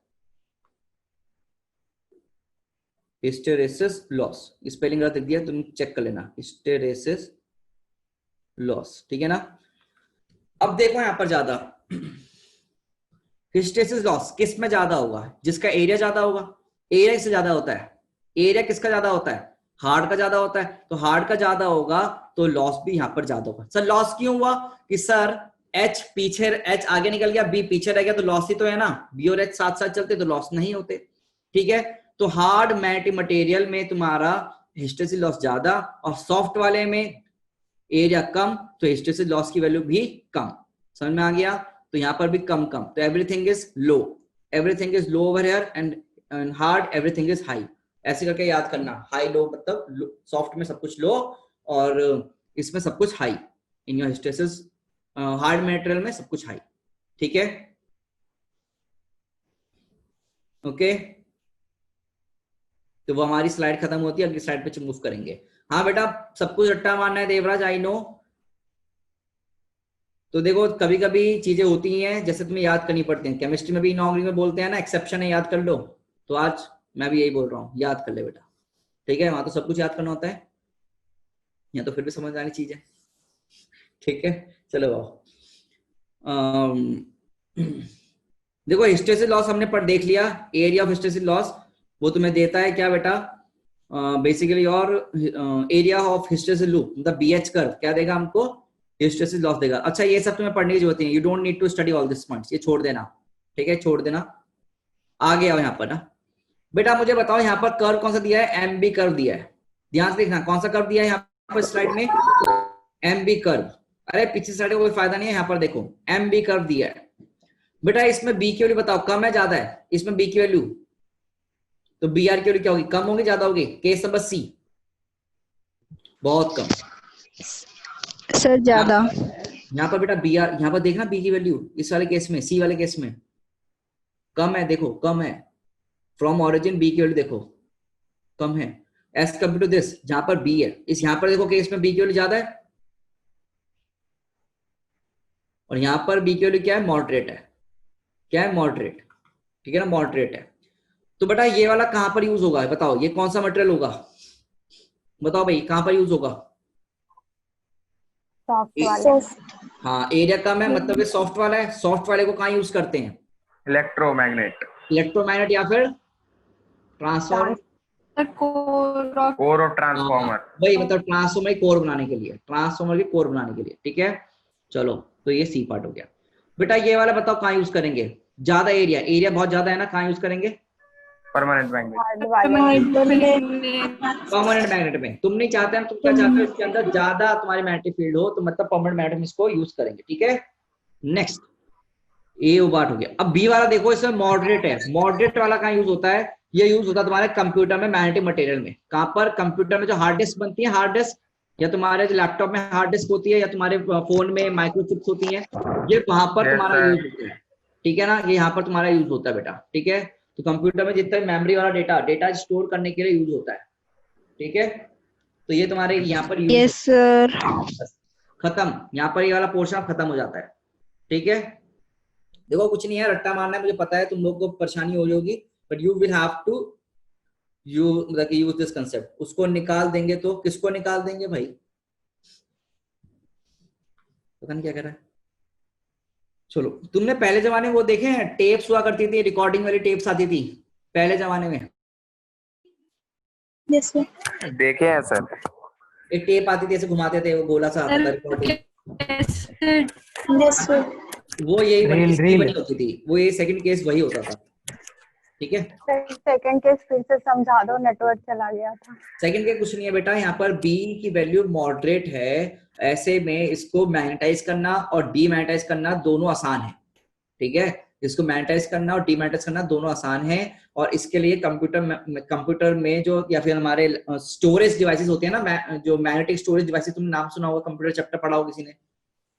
हिस्टेरेसिस लॉस, स्पेलिंग गलत लिख दिया तुम चेक कर लेना, हिस्टेरेसिस लॉस। ठीक है ना, अब देखो यहां पर ज्यादा हिस्टेरिसिस लॉस किस में ज्यादा होगा, जिसका एरिया ज्यादा होगा, एरिया इससे ज्यादा होता है। एरिया किसका ज्यादा होता है, हार्ड का ज्यादा होता है, तो हार्ड का ज्यादा होगा तो लॉस भी यहां पर ज्यादा होगा। सर लॉस क्यों हुआ, कि सर एच पीछे, एच आगे निकल गया, बी पीछे रह गया, तो लॉस ही तो है ना, बी और एच साथ साथ चलते तो लॉस नहीं होते। ठीक है, तो हार्ड मैग्नेटिक मटेरियल में तुम्हारा हिस्टेरिसिस लॉस ज्यादा, और सॉफ्ट वाले में एरिया कम, तो हिस्टेरिसिस लॉस की वैल्यू भी कम। समझ में आ गया, तो यहां पर भी कम कम, तो everything is low, everything is low over here, and hard everything is high. ऐसे करके याद करना, हाई लो मतलब सॉफ्ट में सब कुछ लो और इसमें सब कुछ high, in your hysteresis hard material में सब कुछ हाई। ठीक है, ओके, तो वो हमारी स्लाइड खत्म होती है, अगली स्लाइड पे मूव करेंगे। हाँ बेटा सब कुछ रट्टा मारना है देवराज, आई नो। तो देखो कभी कभी चीजें होती हैं जैसे तुम्हें याद करनी पड़ती हैं, केमिस्ट्री में भी नॉर्मली में बोलते हैं ना एक्सेप्शन है याद कर लो, तो आज मैं भी यही बोल रहा हूँ, याद कर ले बेटा। ठीक है, वहां तो सब कुछ याद करना होता है, यहाँ तो फिर भी समझ आनी चीज है। ठीक है, चलो देखो हिस्टेरिसिस लॉस हमने पर देख लिया, एरिया ऑफ हिस्टेरिसिस लॉस वो तुम्हें देता है क्या बेटा, बेसिकली और एरिया ऑफ हिस्टेरिसिस लूप मतलब बीएच कर्व क्या देगा हमको, हिस्टेरिसिस लॉस देगा। अच्छा ये सब तुम्हें पढ़ने की जरूरत है, you don't need to study all this points, ये छोड़ देना। ठीक है, छोड़ देना, आगे आओ यहाँ पर ना। बेटा मुझे बताओ यहाँ पर कर्व कौन सा दिया है, एम बी कर्व दिया है, ध्यान से देखना कौन सा कर्व दिया है यहाँ पर स्लाइड में, एम बी कर्व। अरे पिछली स्लाइड का कोई फायदा नहीं है, यहाँ पर देखो एम बी कर्व दिया है। बेटा इसमें बी की वैल्यू बताओ कम है ज्यादा है, इसमें बी की वैल्यू, तो बी आर की वैल्यू क्या होगी, कम होगी ज्यादा होगी, केस नंबर सी बहुत कम सर ज्यादा। यहाँ पर बेटा बी आर, यहाँ पर देखना बी की वैल्यू इस वाले केस में, सी वाले केस में कम है, देखो कम है, फ्रॉम ऑरिजिन बी की वैल्यू देखो कम है एज कम्पेयर टू दिस जहां पर बी है, इस यहाँ पर देखो केस में बी की वैल्यू ज्यादा है, और यहाँ पर बी की वैल्यू क्या है, मॉडरेट है, क्या है मॉडरेट। ठीक है ना, मॉडरेट है। तो बेटा ये वाला कहां पर यूज होगा बताओ, ये कौन सा मटेरियल होगा बताओ भाई, कहां पर यूज होगा, सॉफ्ट वाला। हाँ एरिया कम है मतलब ये सॉफ्ट वाला है, सॉफ्ट वाले को कहां यूज करते हैं, इलेक्ट्रोमैग्नेट, इलेक्ट्रोमैग्नेट या फिर ट्रांसफॉर्मर, कोर और ट्रांसफॉर्मर, वही मतलब ट्रांसफॉर्मर की कोर बनाने के लिए, ट्रांसफॉर्मर की कोर बनाने के लिए। ठीक है, चलो तो ये सी पार्ट हो गया। बेटा ये वाला बताओ कहां यूज करेंगे, ज्यादा एरिया, एरिया बहुत ज्यादा है ना, कहां यूज करेंगे, परमानेंट मैग्नेट। परमानेंट मैग्नेट में तुम नहीं चाहते हैं, तुम क्या चाहते हो इसके अंदर ज्यादा तुम्हारी मैग्नेटिक फील्ड हो, तो मतलब परमानेंट मैग्नेट में इसको यूज करेंगे। ठीक है, नेक्स्ट ए वो बात हो गया। अब बी वाला देखो, इसमें मॉडरेट है। मॉडरेट वाला कहाँ यूज होता है? ये यूज होता है तुम्हारे कंप्यूटर में, मैग्नेटिक मटेरियल में। कहां पर? कंप्यूटर में जो हार्ड डिस्क बनती है, हार्ड डिस्क, या तुम्हारे जो लैपटॉप में हार्ड डिस्क होती है, या तुम्हारे फोन में माइक्रोचिप्स होती है, ये वहां पर Yes, तुम्हारा sir. यूज होता है। ठीक है ना, ये यहाँ पर तुम्हारा यूज होता है बेटा। ठीक है, तो कंप्यूटर में जितना मेमोरी वाला डेटा स्टोर करने के लिए यूज होता है। ठीक है, तो ये तुम्हारे यहाँ पर यूज यस सर। खत्म, यहाँ पर ये वाला पोर्शन खत्म हो जाता है। ठीक है, देखो कुछ नहीं है, रट्टा मारना है, मुझे पता है तुम लोग को परेशानी हो जाएगी, but you will have to use this concept. उसको निकाल देंगे तो किसको निकाल देंगे भाई? पता नहीं क्या कह रहा है। चलो, तुमने पहले जमाने में वो देखे हैं, टेप्स हुआ करती थी, रिकॉर्डिंग वाली टेप्स आती थी पहले जमाने में। Yes sir. देखे हैं सर। एक टेप आती थी, ऐसे घुमाते थे, वो गोला सा आता था रिकॉर्डिंग। Yes sir. वो यही रील बनी होती थी, वो ये सेकंड केस वही होता था। ठीक है, सेकंड केस फिर से समझा दो, नेटवर्क चला गया था। सेकंड के कुछ नहीं है बेटा, यहाँ पर बी की वैल्यू मॉडरेट है, ऐसे में इसको मैग्नेटाइज करना और डीमैग्नेटाइज करना दोनों आसान है। ठीक है, इसको मैग्नेटाइज करना और डीमैग्नेटाइज करना दोनों आसान है, और इसके लिए कंप्यूटर में जो, या फिर हमारे स्टोरेज डिवाइसेस होते हैं ना, जो मैग्नेटिक स्टोरेज डिवाइसेस, तुमने नाम सुना होगा, कंप्यूटर चैप्टर पढ़ा होगा किसी ने,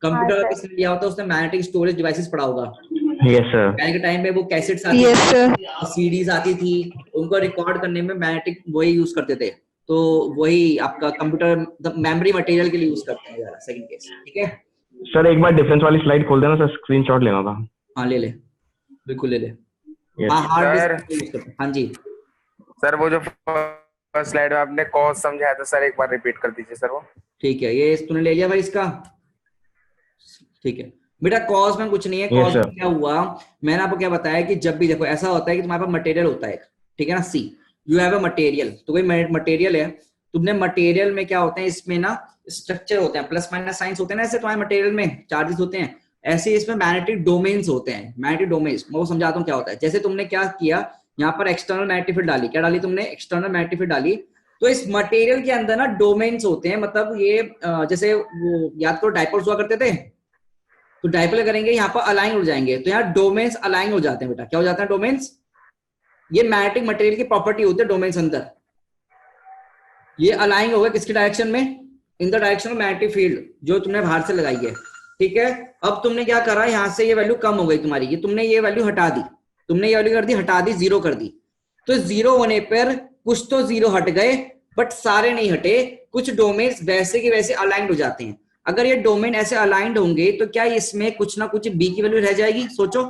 कंप्यूटर हाँ, किसने लिया होता है, उसने मैग्नेटिक स्टोरेज डिवाइसेस पढ़ा होगा। Yes sir. पहले के टाइम में वो कैसेट्स आती यस सर। थी, सीडीज आती थी, उनको रिकॉर्ड करने में मैग्नेटिक वही यूज करते थे। तो वही आपका कंप्यूटर मेमोरी मटेरियल के लिए यूज करते हैं सेकंड केस। ठीक है सर, एक बार डिफरेंस वाली स्लाइड खोल देना सर, स्क्रीनशॉट लेना था। हाँ, ले ले, बिल्कुल ले ले। Yes. हाँ, हार्ड सर। डिस्क यूज करते हैं। हाँ जी, सर वो जो फर्स्ट स्लाइड में आपने कॉस समझाया था सर, एक बार रिपीट कर दीजिए सर वो। ठीक है, ये तूने ले लिया भाई इसका। ठीक है बेटा, कॉज में कुछ नहीं है। Yes, cause sir. में क्या हुआ, मैंने आपको क्या बताया कि जब भी देखो ऐसा होता है कि तुम्हारे पास मटेरियल होता है, ठीक है ना, सी यू हैव अ मटेरियल, तो कोई मटेरियल है, तुमने मटेरियल में क्या होते हैं, इसमें ना स्ट्रक्चर होते हैं, प्लस माइनस साइंस होते हैं ना, ऐसे तुम्हारे मटेरियल में चार्जेस होते हैं, ऐसे इसमें मैग्नेटिक डोमेन्स होते हैं। मैग्नेटिक डोमेन्स मैं वो समझाता हूँ क्या होता है। जैसे तुमने क्या किया, यहाँ पर एक्सटर्नल मैग्नेटिक फील्ड डाली, क्या डाली तुमने? एक्सटर्नल मैग्नेटिक फील्ड डाली। तो इस मटेरियल के अंदर ना डोमेन्स होते हैं, मतलब ये जैसे वो याद करो डायपोल्स हुआ करते थे, तो डायपोल करेंगे यहाँ पर अलाइन हो जाएंगे, तो यहाँ डोमेन्स अलाइन हो जाते हैं बेटा। क्या हो जाता है डोमेन्स? ये मैग्नेटिक मटेरियल की प्रॉपर्टी होती है डोमेन्स अंदर। ये अलाइन होगा किसकी डायरेक्शन में? In the direction of magnetic field जो तुमने बाहर से लगाई है। ठीक है, अब तुमने क्या करा, यहाँ से ये वैल्यू कम हो गई तुम्हारी, ये तुमने ये वैल्यू हटा दी, तुमने ये वैल्यू कर दी, हटा दी, जीरो कर दी। तो जीरो होने पर कुछ तो जीरो हट गए, बट सारे नहीं हटे, कुछ डोमेन्स वैसे के वैसे अलाइंड हो जाते हैं। अगर ये डोमेन ऐसे अलाइंड होंगे तो क्या इसमें कुछ ना कुछ बी की वैल्यू रह जाएगी? सोचो,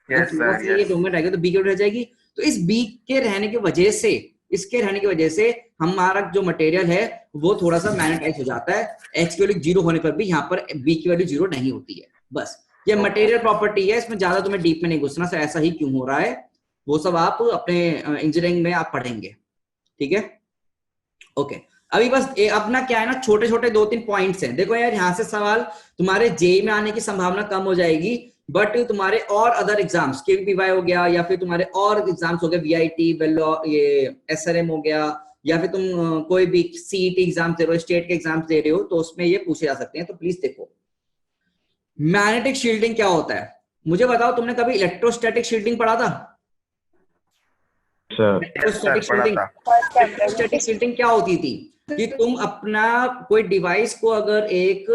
Yes, sir, ये yes. डोमेन रहेगा तो बी की वैल्यू रह जाएगी। तो इस बी के रहने की वजह से, इसके रहने की वजह से हमारा जो मटेरियल है वो थोड़ा सा मैग्नेटाइज हो जाता है। एच की वैल्यू जीरो होने पर भी यहाँ पर बी की वैल्यू जीरो नहीं होती है। बस ये मटेरियल प्रॉपर्टी है, इसमें ज्यादा तुम्हें डीप में नहीं घुसना, सर ऐसा ही क्यों हो रहा है वो सब आप अपने इंजीनियरिंग में आप पढ़ेंगे। ठीक है, ओके। अभी बस अपना क्या है ना, छोटे छोटे 2-3 पॉइंट्स हैं। देखो यार, यहाँ से सवाल तुम्हारे जेई में आने की संभावना कम हो जाएगी, बट तुम्हारे और अदर एग्जाम्स, केवीपीवाई हो गया, या फिर तुम्हारे और एग्जाम्स हो गए, वीआईटी, ये एसआरएम हो गया, या फिर तुम कोई भी सीईटी एग्जाम दे रहे हो, स्टेट के एग्जाम्स दे रहे हो, तो उसमें ये पूछे जा सकते हैं। तो प्लीज देखो, मैग्नेटिक शील्डिंग क्या होता है मुझे बताओ। तुमने कभी इलेक्ट्रोस्टैटिक शील्डिंग पढ़ा था? इलेक्ट्रोस्टैटिक शील्डिंग, इलेक्ट्रोस्टैटिक शील्डिंग क्या होती थी कि तुम अपना कोई डिवाइस को अगर एक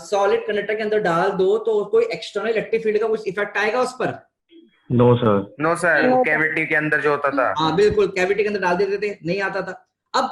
सॉलिड कंडक्टर के अंदर डाल दो तो कोई एक्सटर्नल इलेक्ट्रिक फील्ड का कुछ इफेक्ट आएगा उस पर? No sir. No sir, cavity के अंदर जो होता था। हाँ बिल्कुल, कैविटी के अंदर डाल देते थे, नहीं आता था। अब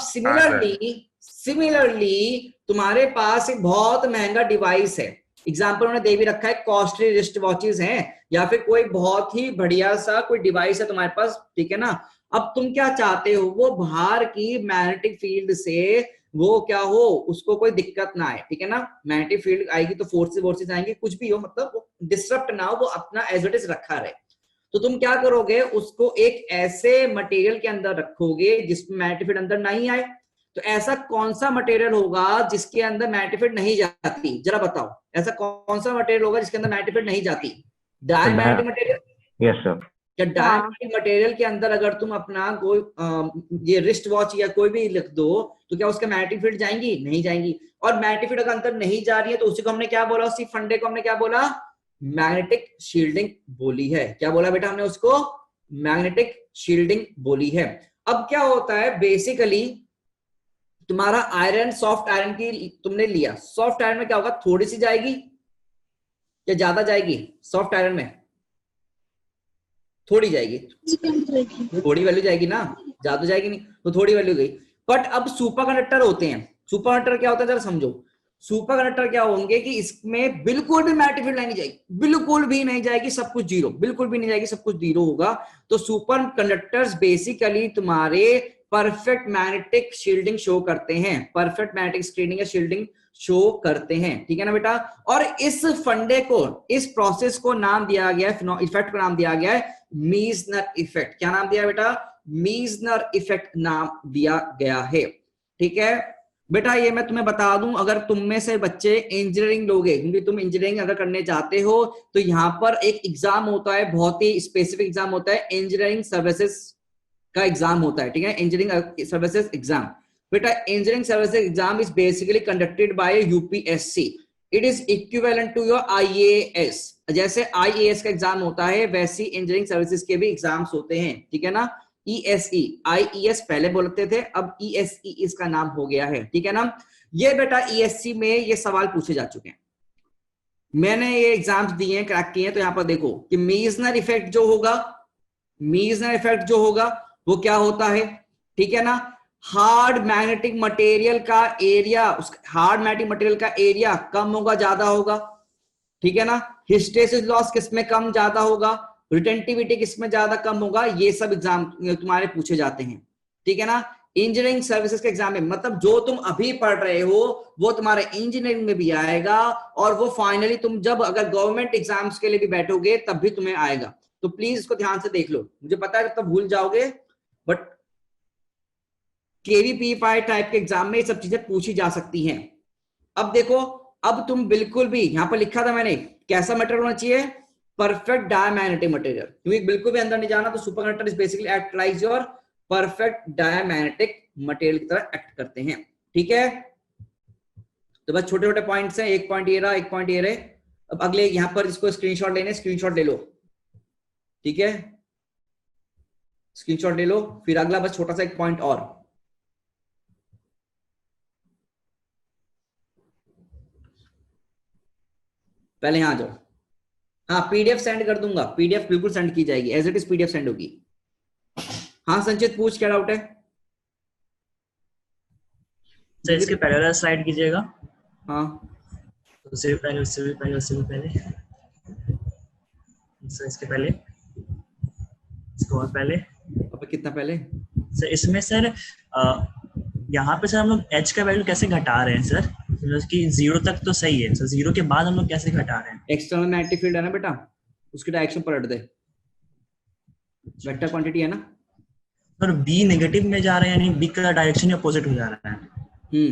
सिमिलरली तुम्हारे पास एक बहुत महंगा डिवाइस है, एग्जाम्पल उन्होंने दे भी रखा है, कॉस्टली रिस्ट वॉचेस हैं, या फिर कोई बहुत ही बढ़िया सा कोई डिवाइस है तुम्हारे पास, ठीक है ना। अब तुम क्या चाहते हो, वो बाहर की मैग्नेटिक फील्ड से वो क्या हो, उसको कोई दिक्कत ना आए, ठीक है ना। मैग्नेटिक फील्ड आएगी तो फोर्सेस आएंगे, कुछ भी हो, मतलब डिस्टर्ब ना हो, वो अपना एज इट इज रखा रहे। तो तुम क्या करोगे, उसको एक ऐसे मटेरियल के अंदर रखोगे जिसमें मैग्नेटिक फील्ड अंदर नहीं आए। तो ऐसा कौन सा मटेरियल होगा जिसके अंदर मैग्नेटिक फील्ड नहीं जाती? जरा बताओ, ऐसा कौन सा मटेरियल होगा जिसके अंदर मैग्नेटिक फील्ड नहीं जाती? Diamagnetic material. Yes sir. क्या डायमैग्नेटिक मटेरियल के अंदर अगर तुम अपना कोई ये रिस्ट वॉच या कोई भी लिख दो तो क्या उसके मैग्नेटिक फील्ड जाएंगी? नहीं जाएंगी। और मैग्नेटिक फील्ड अगर अंदर नहीं जा रही है तो उसी को हमने क्या बोला, उसी फंडे को हमने क्या बोला? मैग्नेटिक शील्डिंग बोली है। क्या बोला बेटा हमने उसको? मैग्नेटिक शील्डिंग बोली है। अब क्या होता है बेसिकली, तुम्हारा आयरन, सॉफ्ट आयरन की तुमने लिया, सॉफ्ट आयरन में क्या होगा? थोड़ी सी जाएगी या ज्यादा जाएगी? सॉफ्ट आयरन में थोड़ी जाएगी, थोड़ी वैल्यू जाएगी ना, ज्यादा जाएगी नहीं, तो थोड़ी वैल्यू गई। बट अब सुपर कंडक्टर होते हैं, सुपर कंडक्टर क्या होता है जरा समझो। सुपर कंडक्टर क्या होंगे कि इसमें बिल्कुल भी मैग्नेटिक फील्ड नहीं जाएगी, बिल्कुल भी नहीं जाएगी, सब कुछ जीरो, बिल्कुल भी नहीं जाएगी, सब कुछ जीरो होगा। तो सुपर कंडक्टर्स बेसिकली तुम्हारे परफेक्ट मैग्नेटिक शील्डिंग शो करते हैं, परफेक्ट मैग्नेटिक स्क्रीनिंग या शील्डिंग शो करते हैं, ठीक है ना बेटा। और इस फंडे को, इस प्रोसेस को नाम दिया गया है, इफेक्ट को नाम दिया गया है मीजनर इफेक्ट। क्या नाम दिया बेटा? मीजनर इफेक्ट नाम दिया गया है, ठीक है बेटा। ये मैं तुम्हें बता दूं, अगर तुम में से बच्चे इंजीनियरिंग लोगे, क्योंकि तुम इंजीनियरिंग अगर करने चाहते हो तो यहाँ पर एक एग्जाम होता है, बहुत ही स्पेसिफिक एग्जाम होता है, इंजीनियरिंग सर्विसेज का एग्जाम होता है, ठीक है, इंजीनियरिंग सर्विसेज एग्जाम। बेटा engineering services exam is basically conducted by UPSC. It is equivalent to your IAS. जैसे आईएएस का एग्जाम होता है वैसी इंजीनियरिंग सर्विसेज के भी एग्जाम्स होते हैं, ठीक है ना। ईएसई, आईईएस पहले बोलते थे, अब ईएसई इसका नाम हो गया है, ठीक है ना। ये बेटा ईएससी में ये सवाल पूछे जा चुके हैं, मैंने ये एग्जाम्स दिए हैं, क्रैक किए हैं। तो यहां पर देखो कि मीजनर इफेक्ट जो होगा, मीजनर इफेक्ट जो होगा वो क्या होता है, ठीक है ना। हार्ड मैग्नेटिक मटेरियल का एरिया, हार्ड मैग्नेटिक मटेरियल का एरिया कम होगा ज्यादा होगा, ठीक है ना। हिस्टेरिसिस लॉस किसमें कम ज्यादा होगा, रिटेंटिविटी किसमें ज्यादा कम होगा, ये सब एग्जाम तुम्हारे पूछे जाते हैं, ठीक है ना। इंजीनियरिंग सर्विसेज के एग्जाम में, मतलब जो तुम अभी पढ़ रहे हो वो तुम्हारे इंजीनियरिंग में भी आएगा, और वो फाइनली तुम जब अगर गवर्नमेंट एग्जाम्स के लिए भी बैठोगे तब भी तुम्हें आएगा। तो प्लीज इसको ध्यान से देख लो, मुझे पता है तब भूल जाओगे, बट केवीपीएफआई टाइप के एग्जाम में ये सब चीजें पूछी जा सकती हैं। अब देखो, अब तुम बिल्कुल भी, यहां पर लिखा था मैंने, कैसा मटेरियल होना चाहिए? परफेक्ट डायमैग्नेटिक मटेरियल, क्योंकि बिल्कुल भी अंदर नहीं जाना। तो super conductor is basically act like your perfect diamagnetic material की तरह एक्ट करते हैं, ठीक है। तो बस छोटे छोटे पॉइंट्स हैं, एक पॉइंट ये रहा, एक पॉइंट ये रहे। अब अगले यहां पर इसको स्क्रीनशॉट लेने, स्क्रीनशॉट ले लो, ठीक है, स्क्रीनशॉट ले लो। फिर अगला बस छोटा सा एक पॉइंट और, पहले यहां जाओ। हाँ पीडीएफ सेंड कर दूंगा, पीडीएफ बिल्कुल सेंड की जाएगी, as it is PDF send होगी। हाँ संचित पूछ, क्या डाउट है? सर इसके पहले वाला स्लाइड कीजिएगा। हाँ उससे भी पहले, उससे भी पहले, उससे भी पहले, सर इसके पहले, इसको और पहले। अब कितना पहले? सर इसमें सर यहाँ पे सर हम लोग एच का वैल्यू कैसे घटा रहे हैं सर? कि 0 तक तो सही है सर, 0 के बाद हम लोग कैसे घटा रहे हैं? एक्सटर्नल मैग्नेटिक फील्ड है ना बेटा, उसकी डायरेक्शन पलट दे, वेक्टर क्वांटिटी है ना। सर बी नेगेटिव में जा रहे हैं, यानी बी का डायरेक्शन अपोजिट हो जा रहा है।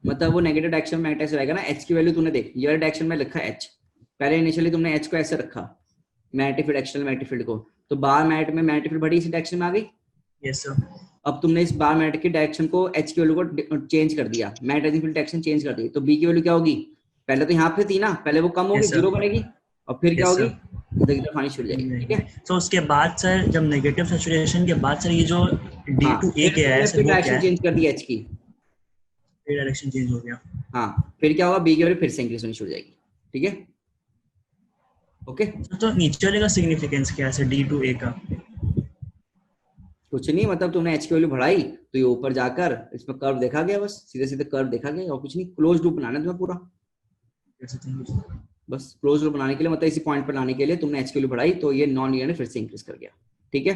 मतलब वो नेगेटिव डायरेक्शन में ऐसे रहेगा ना। एच की वैल्यू तूने देख, ये वाले डायरेक्शन में लिखा एच, पहले इनिशियली तुमने एच को ऐसे रखा, magnetic field, external magnetic field को, तो बार मैग्नेट में मैग्नेटिक फील्ड बड़ी इसी डायरेक्शन में आ गई। Yes sir. अब तुमने इस बार मैग्नेटिक की डायरेक्शन को, एच की वैल्यू को चेंज कर दिया, मैग्नेटिक फील्ड डायरेक्शन चेंज कर दी, तो बी की वैल्यू क्या होगी? पहले तो यहाँ पे थी ना, पहले वो कम होगी, 0 बनेगी, और फिर क्या होगी? इधर की तरफ आनी शुरू हो जाएगी, ठीक है। तो उसके बाद सर जब नेगेटिव सैचुरेशन के बाद सर ये जो D2A के है सर, वो डायरेक्शन चेंज कर दी एच की, डायरेक्शन चेंज हो गया। हाँ फिर क्या होगा? बी की वैल्यू फिर से इंक्रीज होनी शुरू हो जाएगी, ठीक है, ओके। तो नीचे वाले का सिग्निफिकेंस क्या है सर D2A का? कुछ नहीं, मतलब तुमने एच की वैल्यू बढ़ाई तो ये ऊपर जाकर इसमें कर्व देखा गया, बस सीधे सीधे कर्व देखा गया, और कुछ नहीं। क्लोज लूप बनाना है तुम्हें पूरा, बस क्लोज लूप बनाने के लिए, मतलब इसी पॉइंट पर लाने के लिए तुमने एच की वैल्यू बढ़ाई तो ये नॉन लीनियर फिर से इंक्रीज कर गया, ठीक है।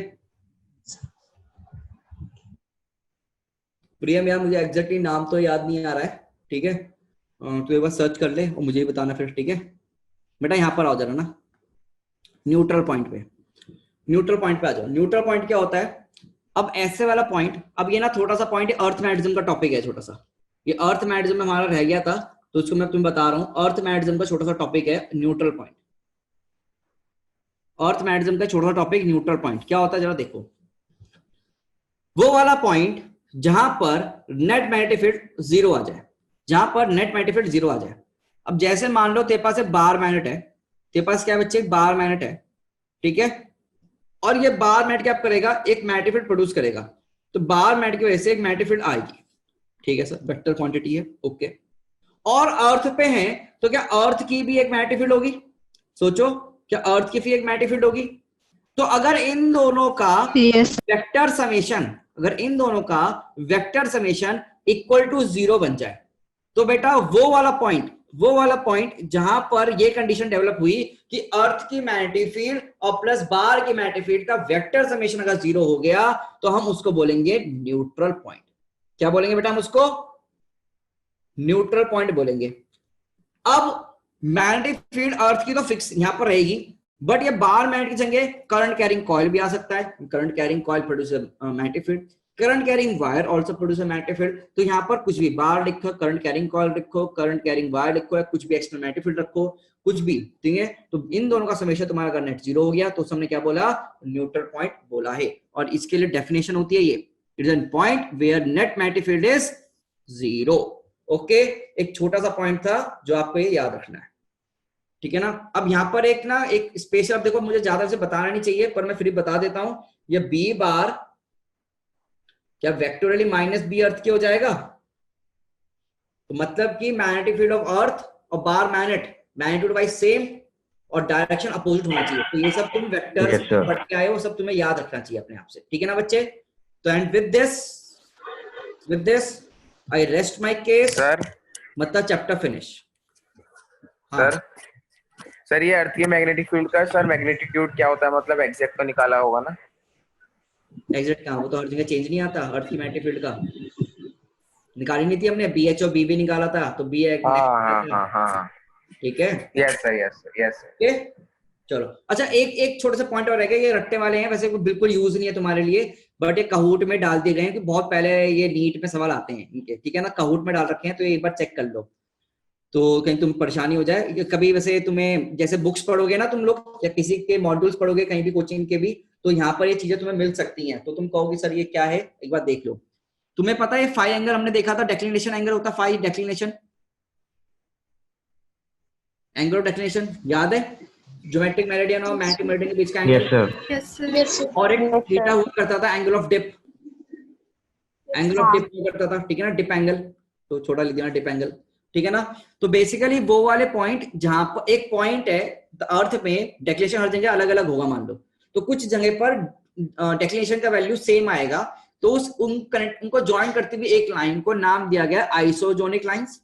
प्रियम यार मुझे एग्जैक्टली नाम तो याद नहीं आ रहा है, ठीक है, तो एक बार सर्च कर ले और मुझे ही बताना फिर, ठीक है बेटा। यहाँ पर आओ जरा ना, न्यूट्रल पॉइंट पे, न्यूट्रल पॉइंट पे आ जाओ। न्यूट्रल पॉइंट क्या होता है? अब ऐसे वाला पॉइंट, अब ये ना थोड़ा सा पॉइंट अर्थ मैग्नेटिज्म का टॉपिक है, छोटा सा, ये अर्थ मैग्नेटिज्म में हमारा रह गया था, तो उसको मैं तुम्हें बता रहा हूं। अर्थ मैग्नेटिज्म का छोटा सा टॉपिक है न्यूट्रल पॉइंट, अर्थ मैग्नेटिज्म का छोटा सा टॉपिक न्यूट्रल पॉइंट क्या होता है जरा देखो। वो वाला पॉइंट जहां पर नेट मैग्नेटिक फील्ड जीरो आ जाए, जहां पर नेट मैग्नेटिक फील्ड जीरो आ जाए। अब जैसे मान लो तेरे पास एक बार मैग्नेट है, तेरे पास क्या बच्चे, एक बार मैग्नेट है, ठीक है, और ये बार मैग्नेट क्या करेगा, एक मैग्नेटिक फील्ड प्रोड्यूस करेगा, तो बार मैग्नेट की वजह से एक मैग्नेटिक फील्ड आएगी, ठीक है सर, वेक्टर क्वांटिटी है, ओके। और अर्थ पे है तो क्या अर्थ की भी एक मैग्नेटिक फील्ड होगी, सोचो क्या अर्थ की भी एक मैग्नेटिक फील्ड होगी। तो अगर इन दोनों का Yes. वेक्टर समेशन, अगर इन दोनों का vector summation equal to zero बन जाए, तो बेटा वो वाला पॉइंट जहां पर ये कंडीशन डेवलप हुई कि अर्थ की मैग्नेटिक फील्ड और प्लस बार की मैग्नेटिक फील्ड का वेक्टर समेशन अगर जीरो हो गया तो हम उसको बोलेंगे न्यूट्रल पॉइंट। क्या बोलेंगे बेटा हम उसको? न्यूट्रल पॉइंट बोलेंगे। अब मैग्नेटिक फील्ड अर्थ की तो फिक्स यहां पर रहेगी, बट ये बार मैग्नेट की जगह करंट कैरिंग कॉइल भी आ सकता है, current carrying coil produce magnetic field, current carrying wire also produce magnetic field. तो यहाँ पर कुछ भी बार लिखो, करंट कैरिंग कॉइल लिखो, करंट कैरिंग वायर लिखो, या कुछ भी एक्सटर्नल मैग्नेटिक फील्ड रखो, कुछ भी, ठीक है। तो इन दोनों का समेशन तुम्हारा अगर नेट जीरो हो गया तो हमने क्या बोला, न्यूट्रल पॉइंट बोला है। और इसके लिए डेफिनेशन होती है ये, it is an point where net magnetic field is zero. Okay, एक छोटा सा पॉइंट था जो आपको ये याद रखना है, ठीक है ना। अब यहाँ पर एक स्पेशल, अब देखो मुझे ज्यादा से बताना नहीं चाहिए पर मैं फिर भी बता देता हूं, ये बी बार क्या वेक्टोरली माइनस बी अर्थ की हो जाएगा, तो मतलब कि मैग्नेटिक फील्ड ऑफ अर्थ और बार मैग्नीट्यूड वाइज सेम और डायरेक्शन अपोजिट होना चाहिए। तो ये सब तुम वेक्टर्स Yes, sir. पढ़ के आए हो, सब तुम्हें याद रखना चाहिए अपने आप से, ठीक है ना बच्चे। तो and with this I rest my case, sir मतलब चैप्टर फिनिश। सर ये अर्थ की मैग्नेटिक फील्ड का सर मैग्नीट्यूड क्या होता है, मतलब एग्जैक्ट तो निकाला होगा ना? एग्जैक्ट कहाँ, वो तो हर जगह चेंज नहीं आता, अर्थ की मैग्नेटिक फील्ड का निकाली नहीं थी हमने, बी एच और बी भी निकाला था, तो बी है, हाँ ठीक है। Yes sir. ओके चलो, अच्छा एक छोटे से पॉइंट और रह गया, ये रट्टे वाले हैं वैसे, बिल्कुल यूज नहीं है तुम्हारे लिए, बट ये कहूट में डाल दिए गए हैं कि बहुत पहले ये नीट में सवाल आते हैं इनके, ठीक है ना, कहूट में डाल रखे हैं, तो एक बार चेक कर लो तो कहीं तुम परेशानी हो जाए। कभी वैसे तुम्हें जैसे बुक्स पढ़ोगे ना तुम लोग, या किसी के मॉड्यूल्स पढ़ोगे कहीं भी कोचिंग के भी, तो यहाँ पर ये चीजें तुम्हें मिल सकती हैं, तो तुम कहोगे सर ये क्या है, एक बार देख लो। तुम्हें पता है फाई एंगल हमने देखा था, डेक्लिनेशन एंगल होता है phi, declination angle of declination याद है, ज्योमेट्रिक मेरिडियन और मैग्नेटिक मेरिडियन के बीच का एंगल। Yes, sir. और एक थीटा हुआ करता था angle of dip, angle of dip हुआ करता था, ठीक है ना, डिप एंगल, तो छोटा लिख देना डिप एंगल, ठीक है ना। तो बेसिकली वो वाले पॉइंट जहां पर एक पॉइंट है अर्थ में, डेक्लिनेशन हर जगह अलग अलग होगा मान लो, तो कुछ जगह पर डेक्लिनेशन का वैल्यू सेम आएगा, तो उनको ज्वाइन करती हुई एक लाइन को नाम दिया गया आइसोजोनिक लाइंस।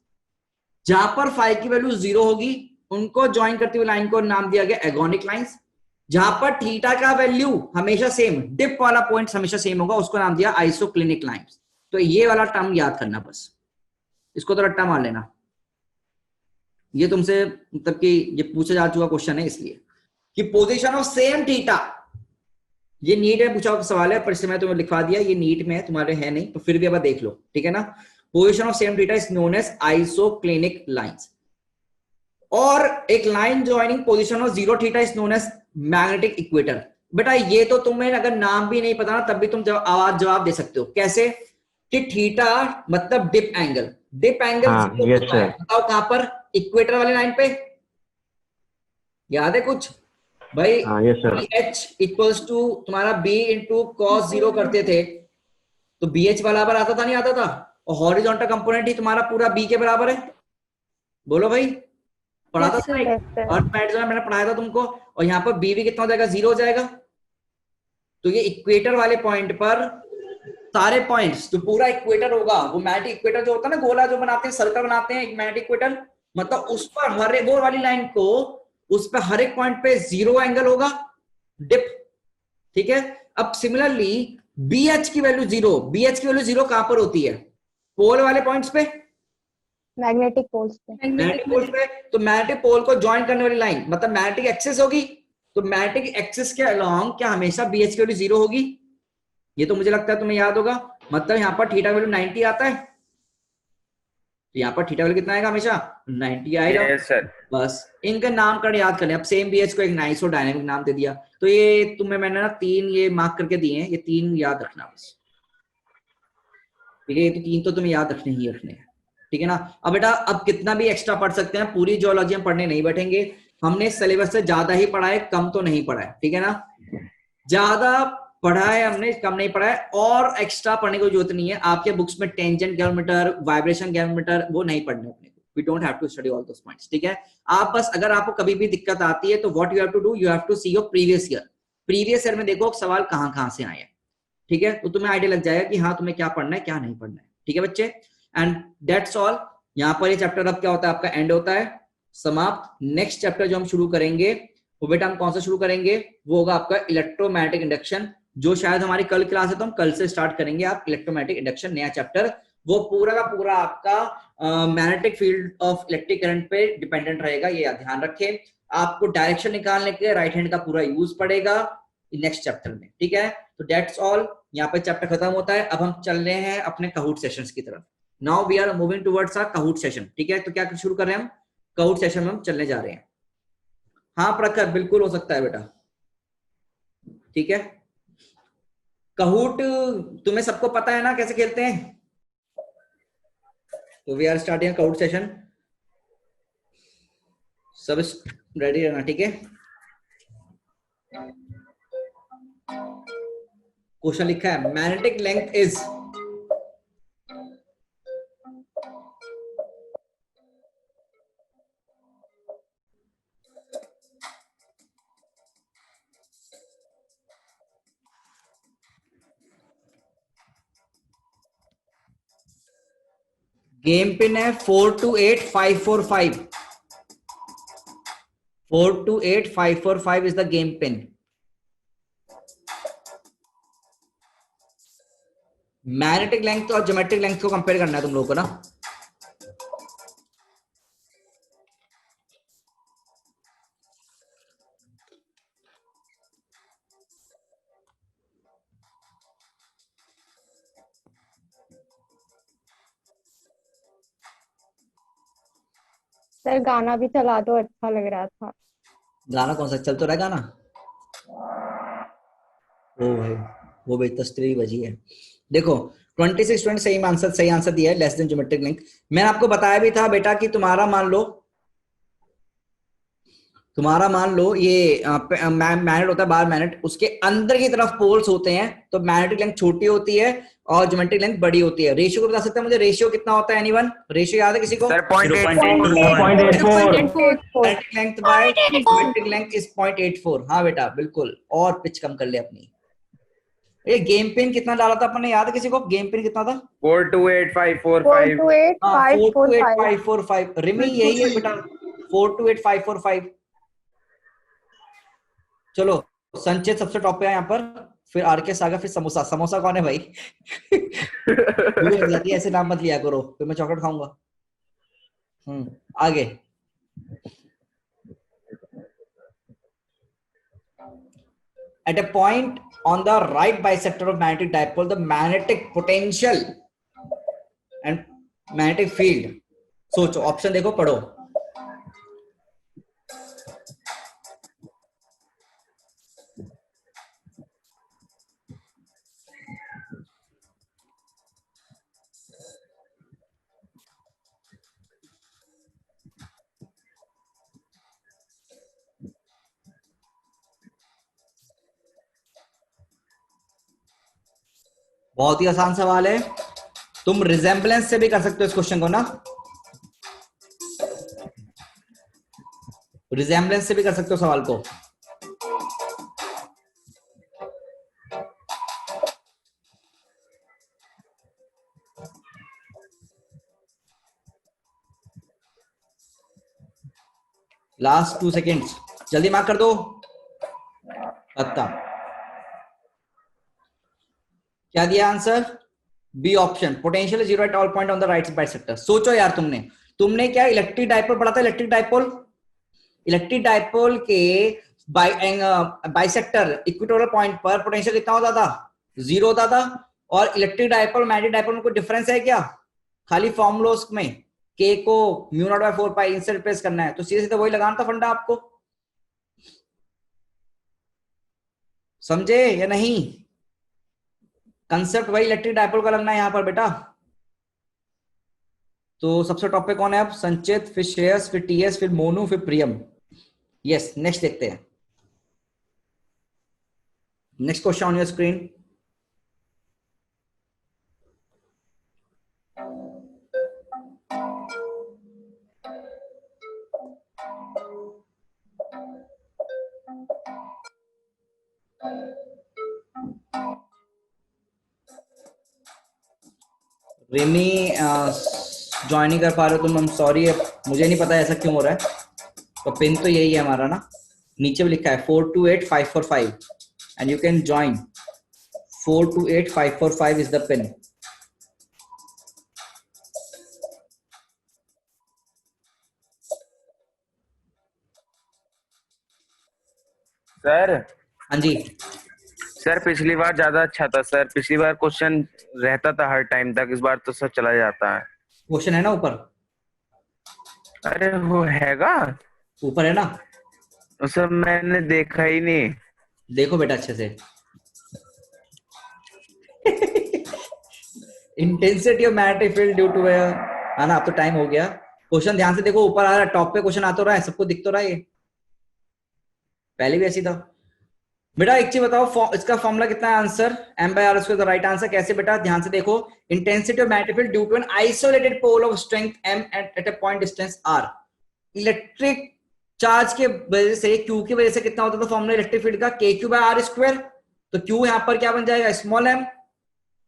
जहां पर फाई की वैल्यू जीरो होगी उनको ज्वाइन करती हुई लाइन को नाम दिया गया एगोनिक लाइंस। जहां पर थीटा का वैल्यू हमेशा सेम, डिप वाला पॉइंट हमेशा सेम होगा, उसको नाम दिया आइसोक्लिनिक लाइंस। तो ये वाला टर्म याद करना, बस इसको तो रट्टा मार लेना, ये तुमसे मतलब कि ये पूछा जा चुका क्वेश्चन है, इसलिए कि पोजीशन ऑफ सेम थीटा, ये नीट में पूछा सवाल है पर इससे मैं तुम्हें लिखवा दिया, ये नीट में है तुम्हारे है नहीं, तो फिर भी अब देख लो, ठीक है ना। Position of same theta is known as isoclinic lines, और एक line joining position of zero theta is known as magnetic equator. बेटा ये तो तुम्हें अगर नाम भी नहीं पता ना तब भी तुम जवाब दे सकते हो, कैसे कि थीटा मतलब डिप एंगल, डिप एंगल बताओ कहां पर, इक्वेटर वाली लाइन पे, याद है कुछ भाई? BH इक्वल्स टू तुम्हारा B इंटू कॉस जीरो करते थे, तो BH बराबर आता था नहीं आता था, और हॉरिजॉन्टल कंपोनेंट ही तुम्हारा पूरा B के बराबर है, बोलो भाई पढ़ा था मैंने पढ़ाया था तुमको, और यहाँ पर B भी कितना हो जाएगा, जीरो हो जाएगा। तो ये इक्वेटर वाले पॉइंट पर सारे पॉइंट्स जो पूरा इक्वेटर होगा, वो मैग्नेटिक इक्वेटर जो होता है ना, गोला जो बनाते हैं, सर्कल बनाते हैं मैग्नेटिक इक्वेटर, मतलब उस पर हर एक वो वाली लाइन को, उस पर हर एक पॉइंट पे जीरो एंगल होगा, डिप, ठीक है। अब सिमिलरली BH की वैल्यू जीरो, BH की वैल्यू जीरो कहां पर होती है, पोल वाले पॉइंट्स पे, मैग्नेटिक पोल्स पे, मैग्नेटिक पोल पे। तो मैग्नेटिक पोल को ज्वाइन करने वाली लाइन मतलब मैग्नेटिक एक्सिस होगी, तो मैग्नेटिक एक्सिस के अलोंग क्या हमेशा BH की वैल्यू जीरो होगी, ये तो मुझे लगता है तुम्हें याद होगा। मतलब यहाँ पर थीटा वैल्यू 90 आता है, तो यहाँ पर थीटा वैल्यू कितना आएगा हमेशा 90 आएगा। Yes sir. बस इनका नामकरण याद कर लें। अब सेम BH को एक नाइस और डायनेमिक नाम दे दिया, तो ये तुम्हें मैंने ना 3 ये मार्क करके दिए हैं, ये 3 याद रखना बस, ठीक है। ये तो 3 तो तुम्हें याद रखने ही रखने हैं, ठीक है ना। अब बेटा अब कितना भी एक्स्ट्रा पढ़ सकते हैं, पूरी जियोलॉजी हम पढ़ने नहीं बैठेंगे, हमने सिलेबस से ज्यादा ही पढ़ा है, कम तो नहीं पढ़ा है, ठीक है ना। ज्यादा पढ़ा है हमने, कम नहीं पढ़ा है, और एक्स्ट्रा पढ़ने की जरूरत नहीं है। आपके बुक्स में टेंजेंट गैल्वेमीटर, वाइब्रेशन गैल्वेमीटर वो नहीं पढ़ने अपने को, we don't have to study all those points, ठीक है। आप बस अगर आपको कभी भी दिक्कत आती है तो what you have to do, you have to see your previous year में देखो सवाल कहां से आए हैं, ठीक है। तो तुम्हें आइडिया लग जाएगा कि हाँ तुम्हें क्या पढ़ना है क्या नहीं पढ़ना है, ठीक है बच्चे। And that's all. यहाँ पर ये चैप्टर अब क्या होता है, आपका एंड होता है, समाप्त। नेक्स्ट चैप्टर जो हम शुरू करेंगे वो बेटा हम कौन सा शुरू करेंगे, वो होगा आपका इलेक्ट्रोमैग्नेटिक इंडक्शन, जो शायद हमारी कल क्लास है, तो हम कल से स्टार्ट करेंगे आप इलेक्ट्रोमैग्नेटिक इंडक्शन, नया चैप्टर। वो पूरा का पूरा आपका magnetic field of electric current पे डिपेंडेंट रहेगा, ये ध्यान रखें। आपको डायरेक्शन निकालने के राइट हैंड का पूरा यूज पड़ेगा नेक्स्ट चैप्टर में, ठीक है। तो दैट्स ऑल, यहाँ पे चैप्टर खत्म होता है। अब हम चल रहे हैं अपने काहूट सेशंस की तरफ। Now we are moving towards a Kahoot session, ठीक है। तो क्या शुरू कर रहे हैं हम, काहूट सेशन में हम चलने जा रहे हैं। हाँ प्रखर, बिल्कुल हो सकता है बेटा, ठीक है। काहूट तुम्हें सबको पता है ना कैसे खेलते हैं, तो वी आर स्टार्टिंग काहूट सेशन, सब रेडी रहना, ठीक है। क्वेश्चन लिखा है magnetic length is, game pin है 428545, 428545 is the game pin. Magnetic length और ज्योमेट्रिक लेंथ को कंपेयर करना है तुम लोगों को ना। सर गाना भी चला दो, अच्छा लग रहा था। गाना कौन सा चल तो रहा है गाना, ओ भाई वो भी तस्वीर बजी है। देखो 26 20 सही आंसर दिया है, लेस देन ज्योमेट्रिक लेंथ। मैंने आपको बताया भी था बेटा कि तुम्हारा मान लो ये मैग्नेट होता है, बाहर मैग्नेट, उसके अंदर की तरफ पोल्स होते हैं, तो मैग्नेटिक लेंथ छोटी होती है और ज्योमेट्रिक लेंथ बड़ी होती है। रेशियो को बता सकते हैं मुझे, रेशियो कितना होता है एनीवन, रेशियो याद है किसी को? Sir 0.84 magnetic length bye geometric length is 0.84। हाँ बेटा बिल्कुल, और पिच कम कर ले अपनी। ये गेम पिन कितना डाला था अपने, याद है किसी को? गेम पिन कितना था? 428545। 428545। रिमी यही है बेटा, 428545। चलो संचय सबसे टॉप पे है यहाँ पर, फिर आरके सागर, फिर समोसा। समोसा कौन है भाई? ऐसे नाम मत लिया करो, फिर मैं चॉकलेट खाऊंगा। आगे at a point on the right bisector of magnetic dipole, the magnetic potential and magnetic field, सोचो, ऑप्शन देखो, पढ़ो। बहुत ही आसान सवाल है, तुम रिजेम्बलेंस से भी कर सकते हो इस क्वेश्चन को ना, रिजेम्बलेंस से भी कर सकते हो सवाल को। लास्ट 2 सेकेंड्स, जल्दी मार्क कर दो। पत्ता क्या दिया answer? B option, potential zero at all point on the right bisector. सोचो यार, तुमने क्या इलेक्ट्रिक डाइपोल पढ़ा था? इलेक्ट्रिक डाइपोल के बाइसेक्टर इक्वेटोरियल पॉइंट पर पोटेंशियल कितना होता था? 0 होता था। और इलेक्ट्रिक डाइपोल मैग्नेटिक डाइपोल में कोई डिफरेंस है क्या? खाली फॉर्मूलोस में के को म्यू नॉट बाय 4 पाई इनसे रिप्लेस करना है, तो सीधे सीधे वही लगाना था फंडा आपको, समझे या नहीं? कंसेप्ट वही इलेक्ट्रिक डायपोल का लगना है यहां पर बेटा। तो सबसे टॉप पे कौन है अब? संचित, फिर श्रेयस, फिर टीएस, फिर मोनू, फिर प्रियम। यस, नेक्स्ट देखते हैं। Next question on your screen. Rimi join नहीं कर पा रहे हो तुम, हम सॉरी, मुझे नहीं पता ऐसा क्यों हो रहा है। तो पिन तो यही है हमारा ना, नीचे भी लिखा है 428545 and you can join. 428545 is the pin. Sir हाँ जी, सर पिछली बार ज्यादा अच्छा था सर, पिछली बार क्वेश्चन रहता था हर टाइम तक, इस बार तो सर चला जाता है। क्वेश्चन है ना ऊपर, अरे वो हैगा ऊपर है ना, वो सब मैंने देखा ही नहीं। देखो बेटा अच्छे से। Intensity of magnetic field due to, है ना? अब तो टाइम हो गया। क्वेश्चन ध्यान से देखो, ऊपर आ रहा है, टॉप पे क्वेश्चन आ तो रहा है, सबको दिख तो रहा है, ये पहले भी ऐसी था बेटा। एक चीज बताओ, इसका फॉर्मूला कितना है? Answer m by r square the right answer. कैसे बेटा? ध्यान से देखो, intensity of magnetic field due to an isolated pole of strength m at a point distance r। Electric charge के वजह से, q की वजह से कितना होता था फॉर्मूला इलेक्ट्रिक फील्ड का? kq by r square. तो q यहां पर क्या बन जाएगा? स्मॉल m,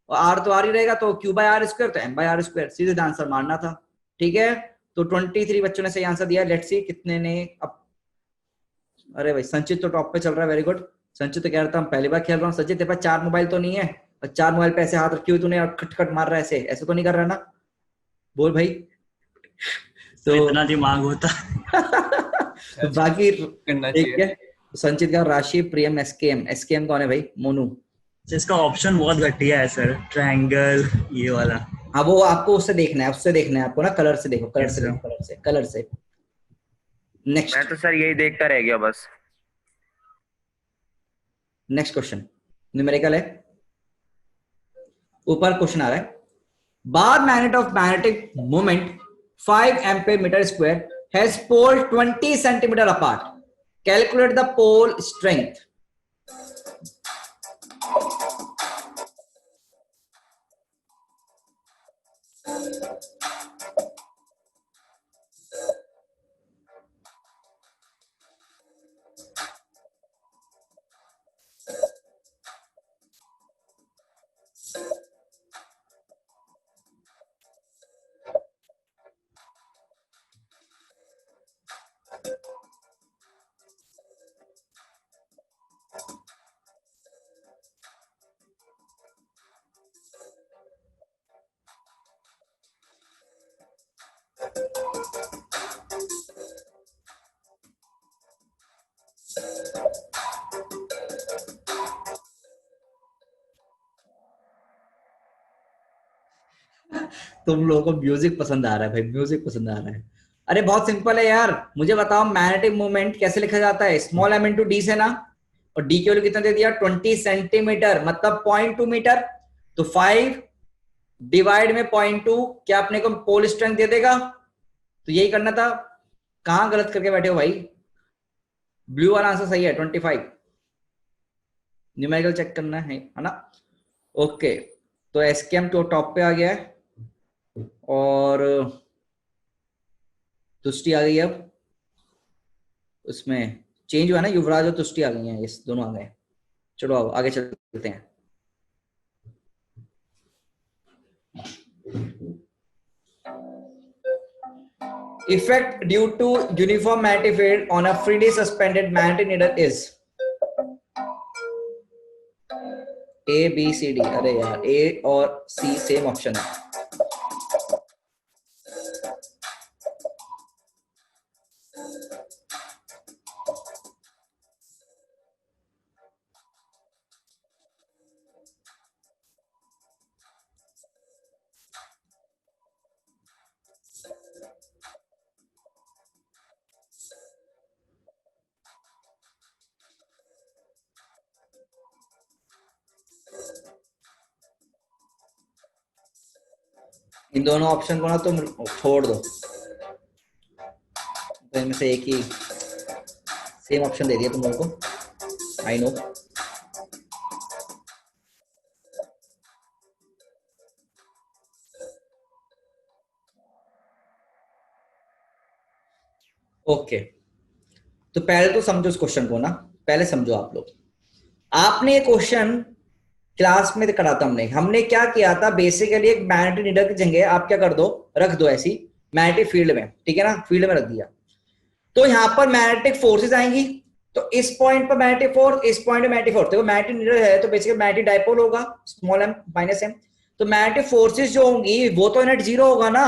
और r तो r ही रहेगा, तो q by r स्क्वायर, तो m by r स्क्वायर। सीधे आंसर मारना था, ठीक है। तो 23 बच्चों ने सही आंसर दिया। लेट्स सी कितने ने अब। अरे भाई संचित तो टॉप पे चल रहा है, वेरी गुड। संचित तो कह रहा था हम पहली बार खेल रहा हूँ। संचित तेरे पास 4 मोबाइल तो नहीं है, और 4 मोबाइल पे ऐसे हाथ रखी हुई तूने और खटखट मार रहा है, ऐसे ऐसे तो नहीं कर रहा ना? बोल भाई। तो तो इतना दिमाग होता। तो बाकी ठीक है। संचित का राशि, प्रियम, एसकेएम। एसकेएम कौन है भाई? मोनू। इसका ऑप्शन बहुत घटिया है सर, ट्रायंगल ये वाला। हाँ वो आपको उससे देखना है, उससे देखना है आपको ना, कलर से देखो, कलर से Yes, देखो, कलर से, कलर से। नेक्स्ट, मैं तो सर यही देखता रह गया बस। नेक्स्ट क्वेश्चन न्यूमेरिकल है। ऊपर क्वेश्चन आ रहा है, bar magnet of magnetic moment 5 ampere metre square has pole 20 centimetre apart, calculate the pole strength. तुम लोगों को म्यूजिक पसंद आ रहा है भाई, म्यूजिक पसंद आ रहा है। अरे बहुत सिंपल है यार, मुझे बताओ मैग्नेटिक मोमेंट कैसे लिखा जाता है? स्मॉल m इंटू डी से ना, और डी की वैल्यू कितना दे दिया? 20 सेंटीमीटर, मतलब 0.2 मीटर। तो 5 डिवाइड में 0.2 क्या अपने को पोल स्ट्रेंथ दे देगा? तो यही करना था। कहां गलत करके बैठे हो भाई? ब्लू वाला आंसर सही है, 25। न्यूमेरिकल चेक करना है ना? ओके, तो एसकेएम तो टॉप पे आ गया है, और तुष्टि आ गई। अब उसमें चेंज हुआ ना, युवराज और तुष्टि आ गई हैं, ये दोनों आ गए। चलो अब आगे चलते हैं। Effect due to uniform magnetic field on a freely suspended magnetic needle is A, B, C, D। अरे यार A और C सेम ऑप्शन है। इन दोनों ऑप्शन को ना तुम छोड़ दो, तो इनमें से एक ही सेम ऑप्शन दे दिया तुम लोगों को, आई नो। ओके, तो पहले तो समझो इस क्वेश्चन को ना, पहले समझो आप लोग। आपने ये क्वेश्चन क्लास में करा था, हमने क्या किया था, बेसिकली एक मैग्नेटिक नीडल की जगह आप क्या कर दो, रख दो ऐसी मैग्नेटिक फील्ड में, ठीक है ना, फील्ड में रख दिया। तो यहाँ पर मैग्नेटिक फोर्सेस आएंगी, तो इस पॉइंट पर मैग्नेटिक फोर्स, इस पॉइंट पे मैग्नेटिक फोर्स, देखो मैग्नेटिक नीडल है तो बेसिकली मैग्नेटिक डाइपोल होगा, स्मॉल m माइनस m, तो मैग्नेटिक फोर्सेस जो होंगी वो तो नेट जीरो होगा ना,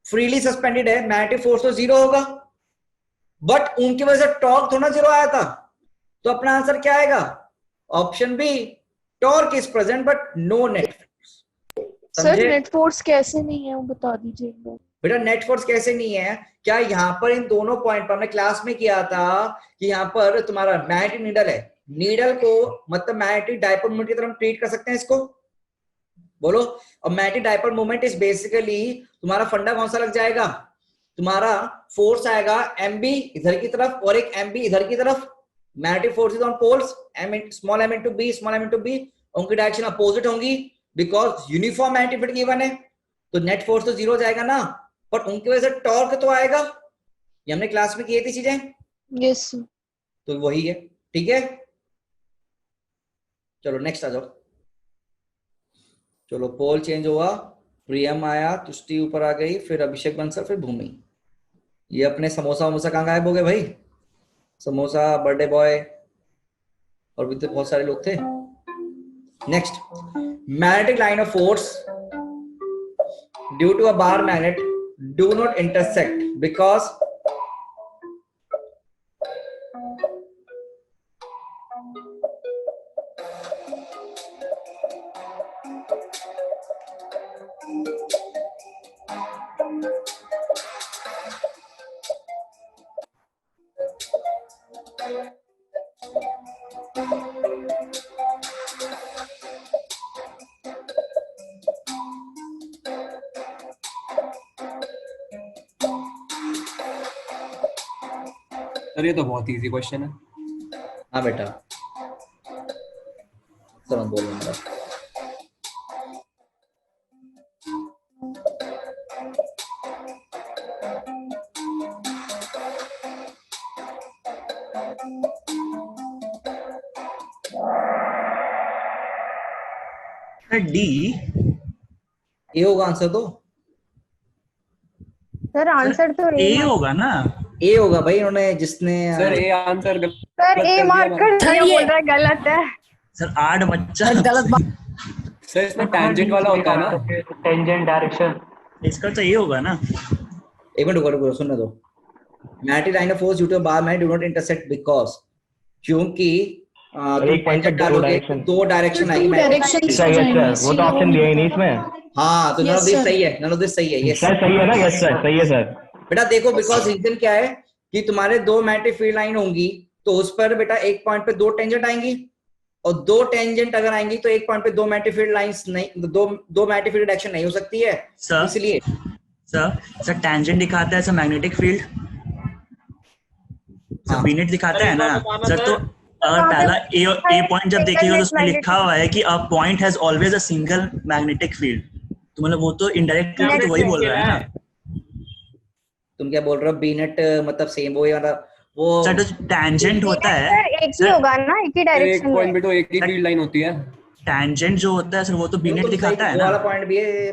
फ्रीली सस्पेंडेड है, मैग्नेटिक फोर्स तो जीरो होगा, बट उनकी वजह से टॉर्क थोड़ा जीरो आया था, तो अपना आंसर क्या आएगा, option B, torque is present but no net force. Sir net force कैसे नहीं है वो बता दीजिए एक बार। बेटा नेट फोर्स कैसे नहीं है, क्या यहाँ पर इन दोनों पॉइंट पर हमने क्लास में किया था कि यहाँ पर तुम्हारा मैग्नेटिक नीडल है, नीडल को मतलब मैग्नेटिक डाइपोल मोमेंट की तरह ट्रीट कर सकते हैं इसको, बोलो। और magnetic dipole moment is basically तुम्हारा फंडा कौन सा लग जाएगा, तुम्हारा फोर्स आएगा mb इधर की तरफ और एक mb इधर की तरफ, magnetic forces on poles small m into b, small m into b, उनकी डायरेक्शन अपोजिट होंगी because uniform magnetic field given है, तो नेट फोर्स तो जीरो हो जाएगा ना, पर उनकी वजह से टॉर्क तो आएगा, ये हमने क्लास में किए थी चीजें, यस तो वही है, ठीक है। चलो नेक्स्ट आ जाओ, चलो पोल चेंज हुआ, प्रियम आया, तुष्टि ऊपर आ गई, फिर अभिषेक बंसल, फिर भूमि। ये अपने समोसा वमोसा कहाँ गायब हो गए भाई, समोसा बर्थडे बॉय और भी तो बहुत सारे लोग थे। Next, magnetic line of force due to a bar magnet do not intersect because sir ये तो बहुत इजी क्वेश्चन है। हाँ बेटा, चलो बोल रहा डी ये होगा आंसर, तो सर आंसर तो ए होगा ना, ए होगा भाई, उन्होंने जिसने सर ये आंसर सर ए मार्क कर दिया, बोल रहा है गलत है। सर 8 बच्चा गलत बात, सर इसमें टैंजेंट वाला होता है ना, टेंजेंट डायरेक्शन। इसका तो ये होगा ना। एक मिनट रुको, सुनने दो। Magnetic line of force due to bar magnet do not intersect because, क्योंकि एक पॉइंट पे दो डायरेक्शन, दो डायरेक्शन आएगी, वो तो ऑप्शन दिया ही नहीं इसमें। हाँ, तो नन ऑफ दिस सही है, नन ऑफ दिस सही है, यस सर सही है ना, यस सर सही है सर। बेटा देखो, बिकॉज रीजन क्या है कि तुम्हारे दो मैग्नेटिक फील्ड लाइन होंगी, तो उस पर बेटा एक पॉइंट पे दो टेंजेंट आएंगी, और दो टेंजेंट अगर आएंगी तो एक पॉइंट पे दो मैग्नेटिक फील्ड लाइंस नहीं, दो मैग्नेटिक फील्ड डायरेक्शन नहीं हो सकती है, इसलिए सर टैंजेंट दिखाता है सर मैग्नेटिक फील्ड, सर बीनेट दिखाता है ना सर। तो अगर पहला ए पॉइंट जब देखिएगा तो उसमें लिखा हुआ है कि a point has always a single magnetic field, तो मतलब वो तो इनडायरेक्ट तो वही बोल रहा है ना। तुम क्या बोल रहे हो, बीनेट मतलब सेम वो वो सर तो टैंजेंट होता है सर एक ही होगा ना, एक ही एक डायरेक्शन पॉइंट में। पे तो एक ही फील्ड लाइन होती है। टैंजेंट जो होता है सर वो तो बीनेट दिखाता है ना। वाला पॉइंट भी है,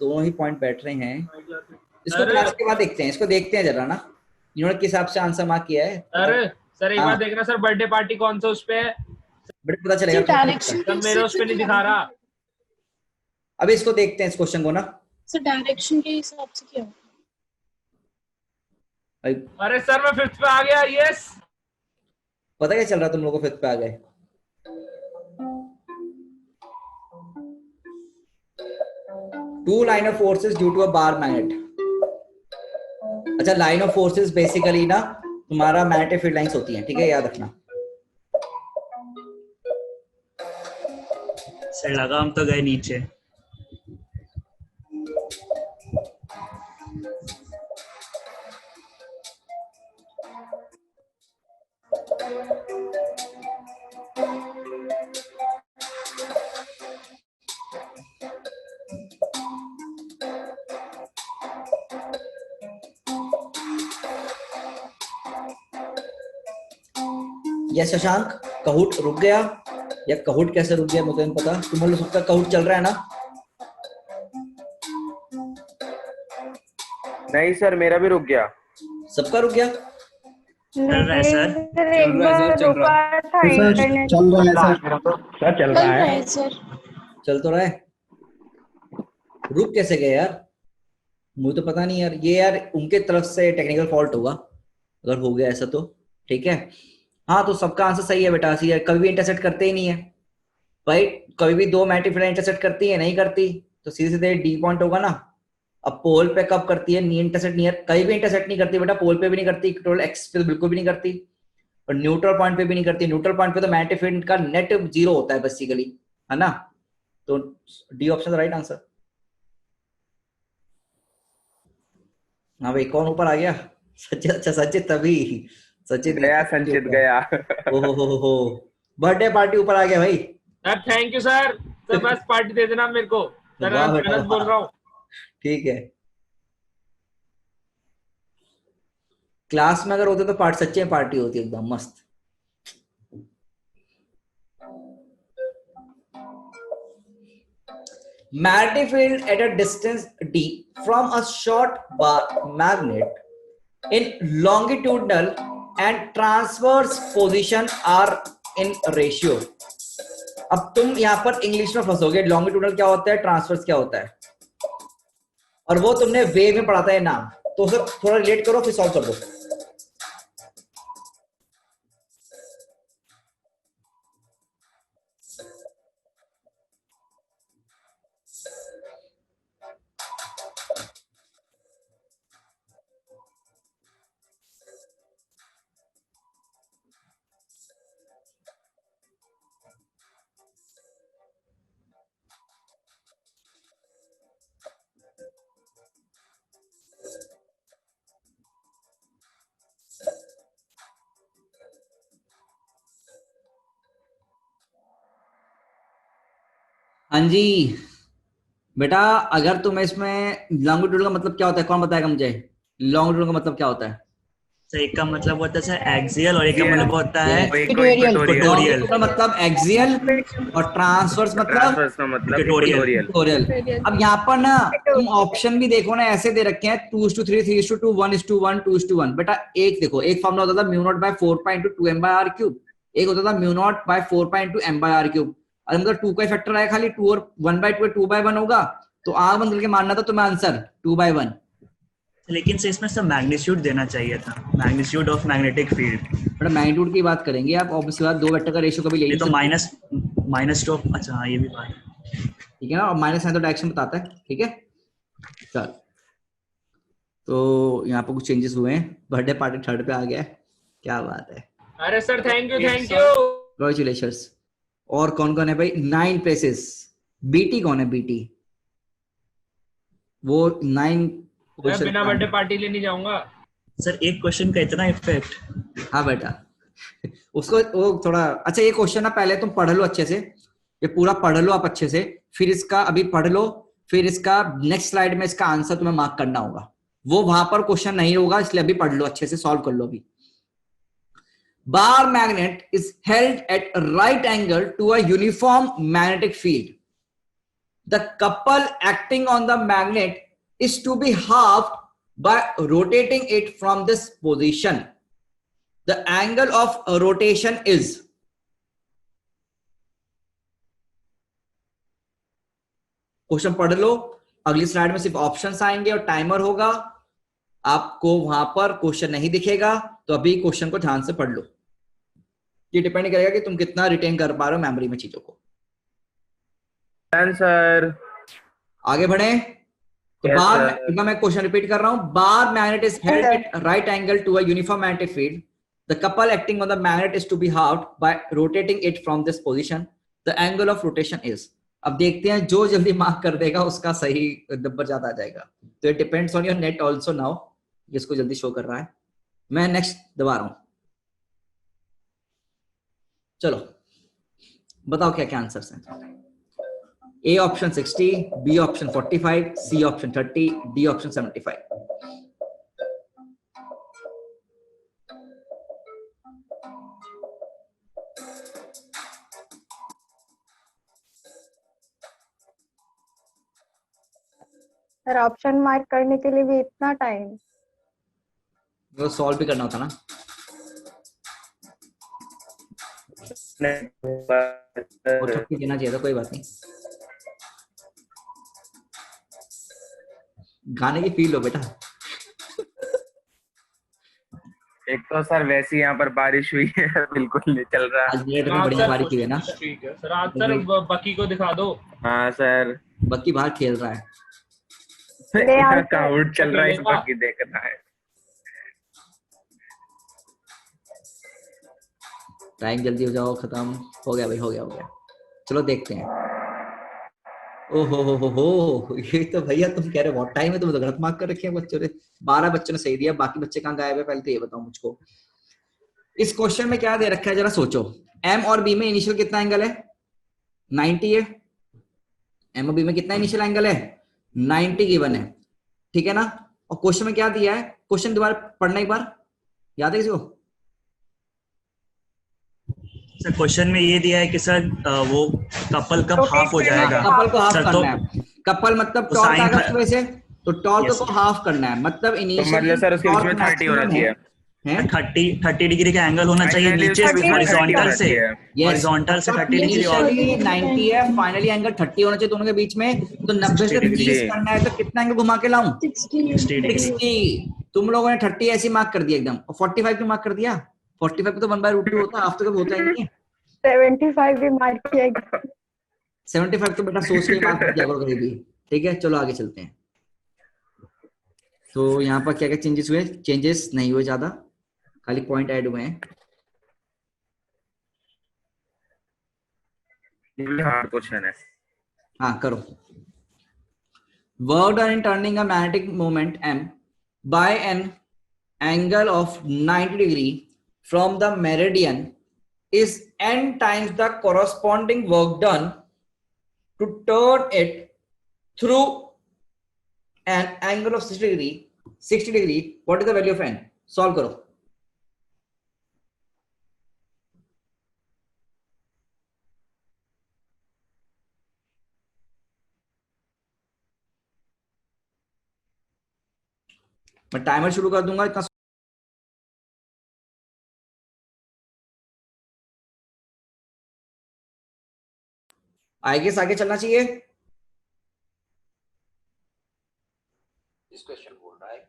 दोनों ही पॉइंट बैठ रहे हैं। इसको क्लास के बाद देखते हैं, इसको देखते हैं जरा ना, इन्होंने किस हिसाब से आंसर मार्क किया है। सर एक बार देखना सर, बर्थडे पार्टी कौन सा उस पे है, बट पता चलेगा, सर मेरे उस पे नहीं दिखा रहा। अब इसको देखते हैं इस क्वेश्चन को ना। सर डायरेक्शन के हिसाब से क्या होगा? अरे सर मैं 5th पे आ गया, यस। पता क्या चल रहा है तुम लोगों को, 5th पे आ गए। Two line of forces due to a bar magnet. अच्छा, लाइन ऑफ फोर्सेस बेसिकली ना तुम्हारा मैग्नेटिक फील्ड लाइंस होती हैं, ठीक है, याद रखना। सर लगा हम तो गए नीचे। या शशांक कहूट रुक गया, या कहूट कैसे रुक गया मुझे नहीं पता। तुम लोग सबका कहूट चल रहा है ना? नहीं सर, मेरा भी रुक गया। सबका रुक गया? चल रहा है सर। सर एक बार रुका था इंटरनेट। चल रहा है सर, चल रहा है सर। चल तो रहा है, रुक कैसे गया यार? मुझे तो पता नहीं यार, ये यार उनके तरफ से टेक्निकल फॉल्ट होगा अगर हो गया ऐसा तो। ठीक है, हाँ तो सबका आंसर सही है बेटा। सी यार कभी भी इंटरसेक्ट करते ही नहीं है भाई, कभी भी दो मैग्नेटिक फील्ड इंटरसेक्ट करती है? नहीं करती, तो सीधे सीधे डी पॉइंट होगा ना। अब पोल पे कब करती है? नी इंटरसेक्ट नियर, कहीं भी इंटरसेक्ट नहीं करती बेटा। पोल पे भी नहीं करती, टोटल एक्स पे तो बिल्कुल भी नहीं करती, और न्यूट्रल पॉइंट पे भी नहीं करती। न्यूट्रल पॉइंट पे तो मैग्नेटिक फील्ड का नेट जीरो होता है बेसिकली, है ना। तो डी ऑप्शन राइट आंसर। हाँ भाई, कौन ऊपर आ गया? सचित। अच्छा सचित, तभी सचित गया, संचित गया। हो बर्थडे पार्टी ऊपर आ गया भाई। Sir thank you sir. Sir बस पार्टी दे देना मेरे को सर, वाह मैं बेटा, गलत बोल रहा हूँ। ठीक है, क्लास में अगर होते तो पार्टी सच्चे में पार्टी होती एकदम मस्त। Magnetic field at a distance d from a short bar magnet in longitudinal and transverse position are in ratio। अब तुम यहां पर इंग्लिश में फंसोगे, लॉन्गिट्यूडनल क्या होता है, ट्रांसवर्स क्या होता है, और वो तुमने वेव में पढ़ा था ये नाम, तो उसे थोड़ा रिलेट करो फिर सॉल्व कर दो। हाँ जी बेटा, अगर तुम्हें इसमें लॉन्गिट्यूड का मतलब क्या होता है, कौन बताएगा मुझे? लॉन्गिट्यूड का मतलब क्या होता है? सर एक का मतलब होता है सर एक्सियल, और एक का मतलब होता है इक्वेटोरियल। लॉन्गिट्यूड का मतलब एक्सियल और ट्रांसवर्स मतलब इक्वेटोरियल। अब यहाँ पर ना तुम ऑप्शन भी देखो ना, ऐसे दे रखे हैं 2:3, 3:2, 1:1, 2:1। बेटा एक देखो, एक फॉर्मूला होता था mu naught by 4 pi into 2 m by r cube, एक होता था mu naught by 4 pi into m by r cube. अगर मतलब 2 का फैक्टर आया खाली 2 और 1/2 2/1 होगा, तो आग बंद करके मानना था तुम्हें आंसर 2/1। लेकिन से इसमें सब मैग्नीट्यूड देना चाहिए था, मैग्नीट्यूड ऑफ मैग्नेटिक फील्ड। बेटा मैग्नीट्यूड की बात करेंगे आप, ऑब्वियसली बात, दो वेक्टर का रेशियो कभी ले ये तो माइनस टू, अच्छा हाँ ये भी बात ठीक है ना, और माइनस साइन तो डायरेक्शन बताता है। ठीक है, चल तो यहाँ पर कुछ चेंजेस हुए हैं, बर्थडे पार्टी थर्ड पे आ गया है, क्या बात है। अरे सर थैंक यू कांग्रेचुलेशंस। और कौन कौन है भाई? 9 प्लेसेस। बीटी कौन है? बीटी वो 9 मैं बिना बर्थडे पार्टी लेने जाऊंगा सर। एक क्वेश्चन का इतना इफेक्ट। हाँ बेटा, उसको वो थोड़ा अच्छा, ये क्वेश्चन ना पहले तुम पढ़ लो अच्छे से, ये पूरा पढ़ लो आप अच्छे से, फिर इसका अभी पढ़ लो, फिर इसका नेक्स्ट स्लाइड में इसका आंसर तुम्हें मार्क करना होगा। वो वहां पर क्वेश्चन नहीं होगा, इसलिए अभी पढ़ लो अच्छे से, सॉल्व कर लो अभी। Bar magnet is held at right angle to a uniform magnetic field. The couple acting on the magnet is to be halved by rotating it from this position. The angle of rotation is question पढ़ लो, अगली slide में सिर्फ options आएंगे और timer होगा, आपको वहां पर क्वेश्चन नहीं दिखेगा, तो अभी क्वेश्चन को ध्यान से पढ़ लो। ये डिपेंड करेगा कि तुम कितना रिटेन कर पा रहे हो मेमोरी में चीजों को। आंसर आगे बढ़े तो बार मैं क्वेश्चन रिपीट कर रहा हूं। Bar magnet is held at right angle to a uniform magnetic field. The couple acting on the magnet is to be halved by rotating it from this position. The angle of rotation is. अब देखते हैं जो जल्दी mark कर देगा उसका सही number ज्यादा आ जाएगा। तो it depends on your net also now, जिसको जल्दी शो कर रहा है। मैं नेक्स्ट दबा रहा हूं, चलो बताओ क्या क्या आंसर्स हैं। A option 60, B option 45, C option 30, D option 75। Sir option mark करने के लिए भी इतना टाइम? वो सॉल्व भी करना होता ना। वो 30 देना चाहिए था, कोई बात नहीं। गाने की फील लो बेटा। एक तो सर वैसे यहाँ पर बारिश हुई है, बिल्कुल नहीं चल रहा। आज लेट में बढ़िया बारिश हुई है ना। ठीक है सर, आज सर बकी को दिखा दो। हाँ सर, बक्की बाहर खेल रहा है। यहाँ का आउट चल रहा है, इस बाकी देख रहा है। टाइम जल्दी हो जाओ, खत्म हो गया भाई, हो गया हो गया। चलो देखते हैं। ओहो हो, ये तो भैया तुम कह रहे बहुत टाइम है, तुम तो गलत मार्क कर रखे हैं बच्चों ने। 12 बच्चों ने सही दिया, बाकी बच्चे कहाँ गायब है पहले तो ये बताओ मुझको। इस क्वेश्चन में क्या दे रखा है जरा सोचो। एम और बी में इनिशियल कितना एंगल है? 90 है। एम और बी में कितना इनिशियल एंगल है? 90 गिवन है, ठीक है ना। और क्वेश्चन में क्या दिया है? क्वेश्चन दोबारा पढ़ना एक बार, याद है किसी को? सर क्वेश्चन में ये दिया है कि सर वो कपल कब हाफ हो जाएगा। कपल को हाफ सर, करना है। कपल मतलब टॉल साइन का वजह से, तो टॉल को हाफ करना है, मतलब तो इनिशियल मतलब सर उसके बीच में 30 होना चाहिए। 30 डिग्री का एंगल होना चाहिए नीचे हॉरिजॉन्टल से। हॉरिजॉन्टल से 30 डिग्री और इनिशियली 90 है, फाइनली एंगल 30 होना चाहिए दोनों के बीच में। तो 90 से 30 करना है, तो कितना एंगल घुमा के लाऊं? 60। तुम लोगों ने 30 ऐसे मार्क कर दिया एकदम, और 45 पे मार्क कर दिया। 45 पे तो 1/√2 होता है, हाफ तो कभी होता ही नहीं है। 75 भी मार्क किया। 75 तो बेटा सोच के मार्क कर दिया करो कभी भी, ठीक है। चलो आगे चलते हैं। तो यहाँ पर क्या क्या चेंजेस हुए? चेंजेस नहीं हुए ज्यादा, खाली पॉइंट ऐड हुए हैं। हार्ड क्वेश्चन है। हाँ करो। Work done in turning a magnetic moment m by an angle of 90 degree from the meridian is n times the corresponding work done to turn it through an angle of 60 degree. 60 degree. What is the value of n? Solve करो। मैं timer शुरू कर दूंगा, इतना आगे से आगे चलना चाहिए। इस क्वेश्चन बोल रहा है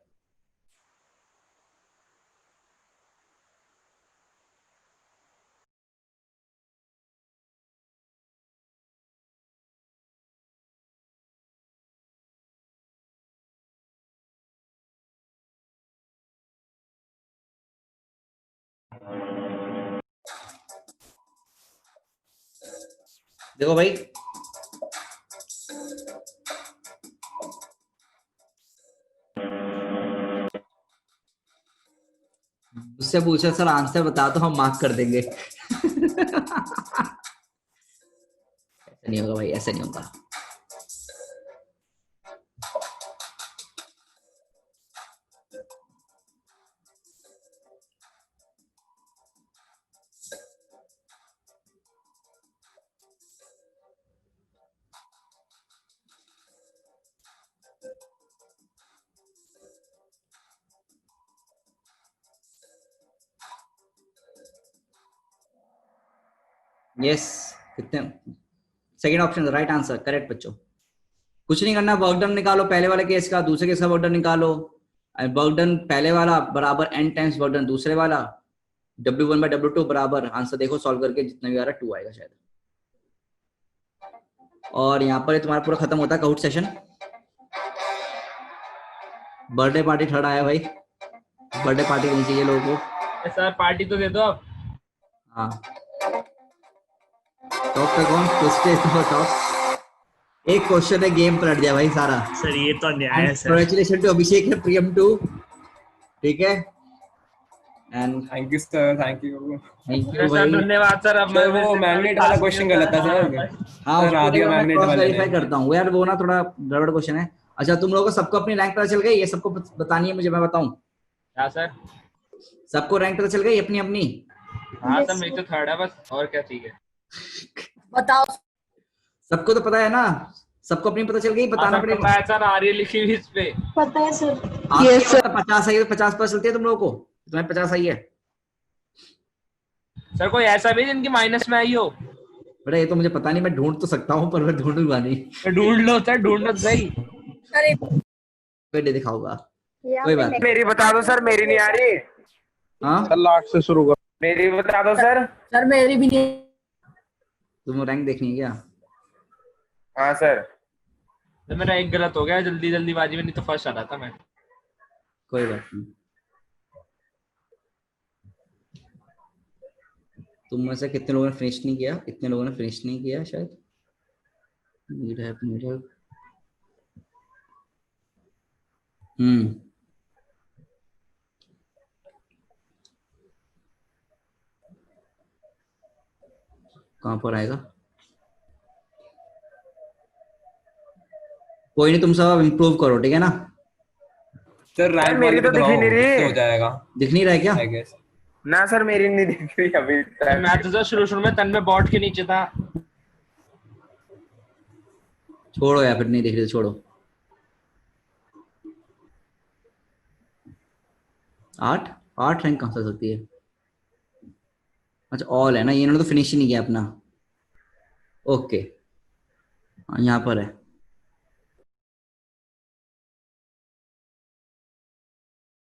देखो भाई, उससे पूछा सर आंसर बता तो हम मार्क कर देंगे। ऐसा नहीं होगा भाई, ऐसा नहीं होगा। यस, कितने? Second option right answer, correct बच्चों। कुछ नहीं करना, वर्क डन निकालो पहले वाले केस का, दूसरे केस का वर्क डन निकालो। वर्क डन पहले वाला बराबर n टाइम्स वर्क डन दूसरे वाला, W1/W2 बराबर, आंसर देखो सॉल्व करके जितना भी आ रहा है 2 आएगा शायद। और यहाँ पर तुम्हारा पूरा खत्म होता है cout session. Birthday party third आया भाई, बर्थडे पार्टी देनी चाहिए लोगों को। सर पार्टी तो दे दो आप। हाँ, टॉप पे कौन? टॉप। एक क्वेश्चन है, गेम पलट दिया भाई सारा। सर ये तो अन्याय है सर। Congratulations to अभिषेक है प्रियम टू, ठीक है। And thank you sir, thank you. Thank sir you भाई। धन्यवाद सर। अब सर वो मैग्नेट वाला क्वेश्चन गलत था सर। हाँ सर आ गया मैग्नेट क्रॉस वाले वेरीफाई करता हूँ यार, वो ना थोड़ा गड़बड़ क्वेश्चन है। अच्छा तुम लोगों को सबको अपनी रैंक पता चल गई? ये सबको बतानी है मुझे, मैं बताऊं? क्या सर? सबको रैंक पता चल गई अपनी अपनी? हाँ सर मेरी तो थर्ड है बस, और क्या चाहिए? बताओ। सबको तो पता है ना, सबको अपनी पता चल गई, बताना पड़ेगा। सर आ रही है लिखी हुई इस पे। पता है सर। Yes, 50 आई है तो 50 पता चलती है तुम लोगों को? तुम्हें 50 आई है? सर कोई ऐसा भी जिनकी माइनस में आई हो? बेटा ये तो मुझे पता नहीं, मैं ढूंढ तो सकता हूँ पर मैं ढूंढूंगा नहीं। ढूंढ लो सर, ढूंढ लो सही। बेटे दिखाऊंगा, कोई बात नहीं। मेरी बता दो सर, मेरी नहीं आ रही। हाँ सर लास्ट से शुरू कर। मेरी बता दो सर। सर मेरी भी नहीं। तुम रैंक देखनी है क्या? हाँ सर। तो मेरा एक गलत हो गया जल्दीबाजी में, नहीं तो फर्स्ट आ रहा था मैं। कोई बात नहीं। तुम में से कितने लोगों ने फिनिश नहीं किया? इतने लोगों ने फिनिश नहीं किया शायद। Need help. कहां पर आएगा? कोई नहीं, तुम सब इम्प्रूव करो, ठीक है ना? सर रैंक मेरी तो दिख ही नहीं रही। हो जाएगा, दिख नहीं रहा है क्या? I guess. ना सर मेरी नहीं दिख रही अभी तक। मैं तो शुरू में तन में बॉट के नीचे था। छोड़ो या फिर नहीं दिख रही तो छोड़ो। 8 रैंक कहां से आ सकती है? अच्छा ऑल है ना, ये इन्होंने तो फिनिश ही नहीं किया अपना। ओके यहाँ पर है।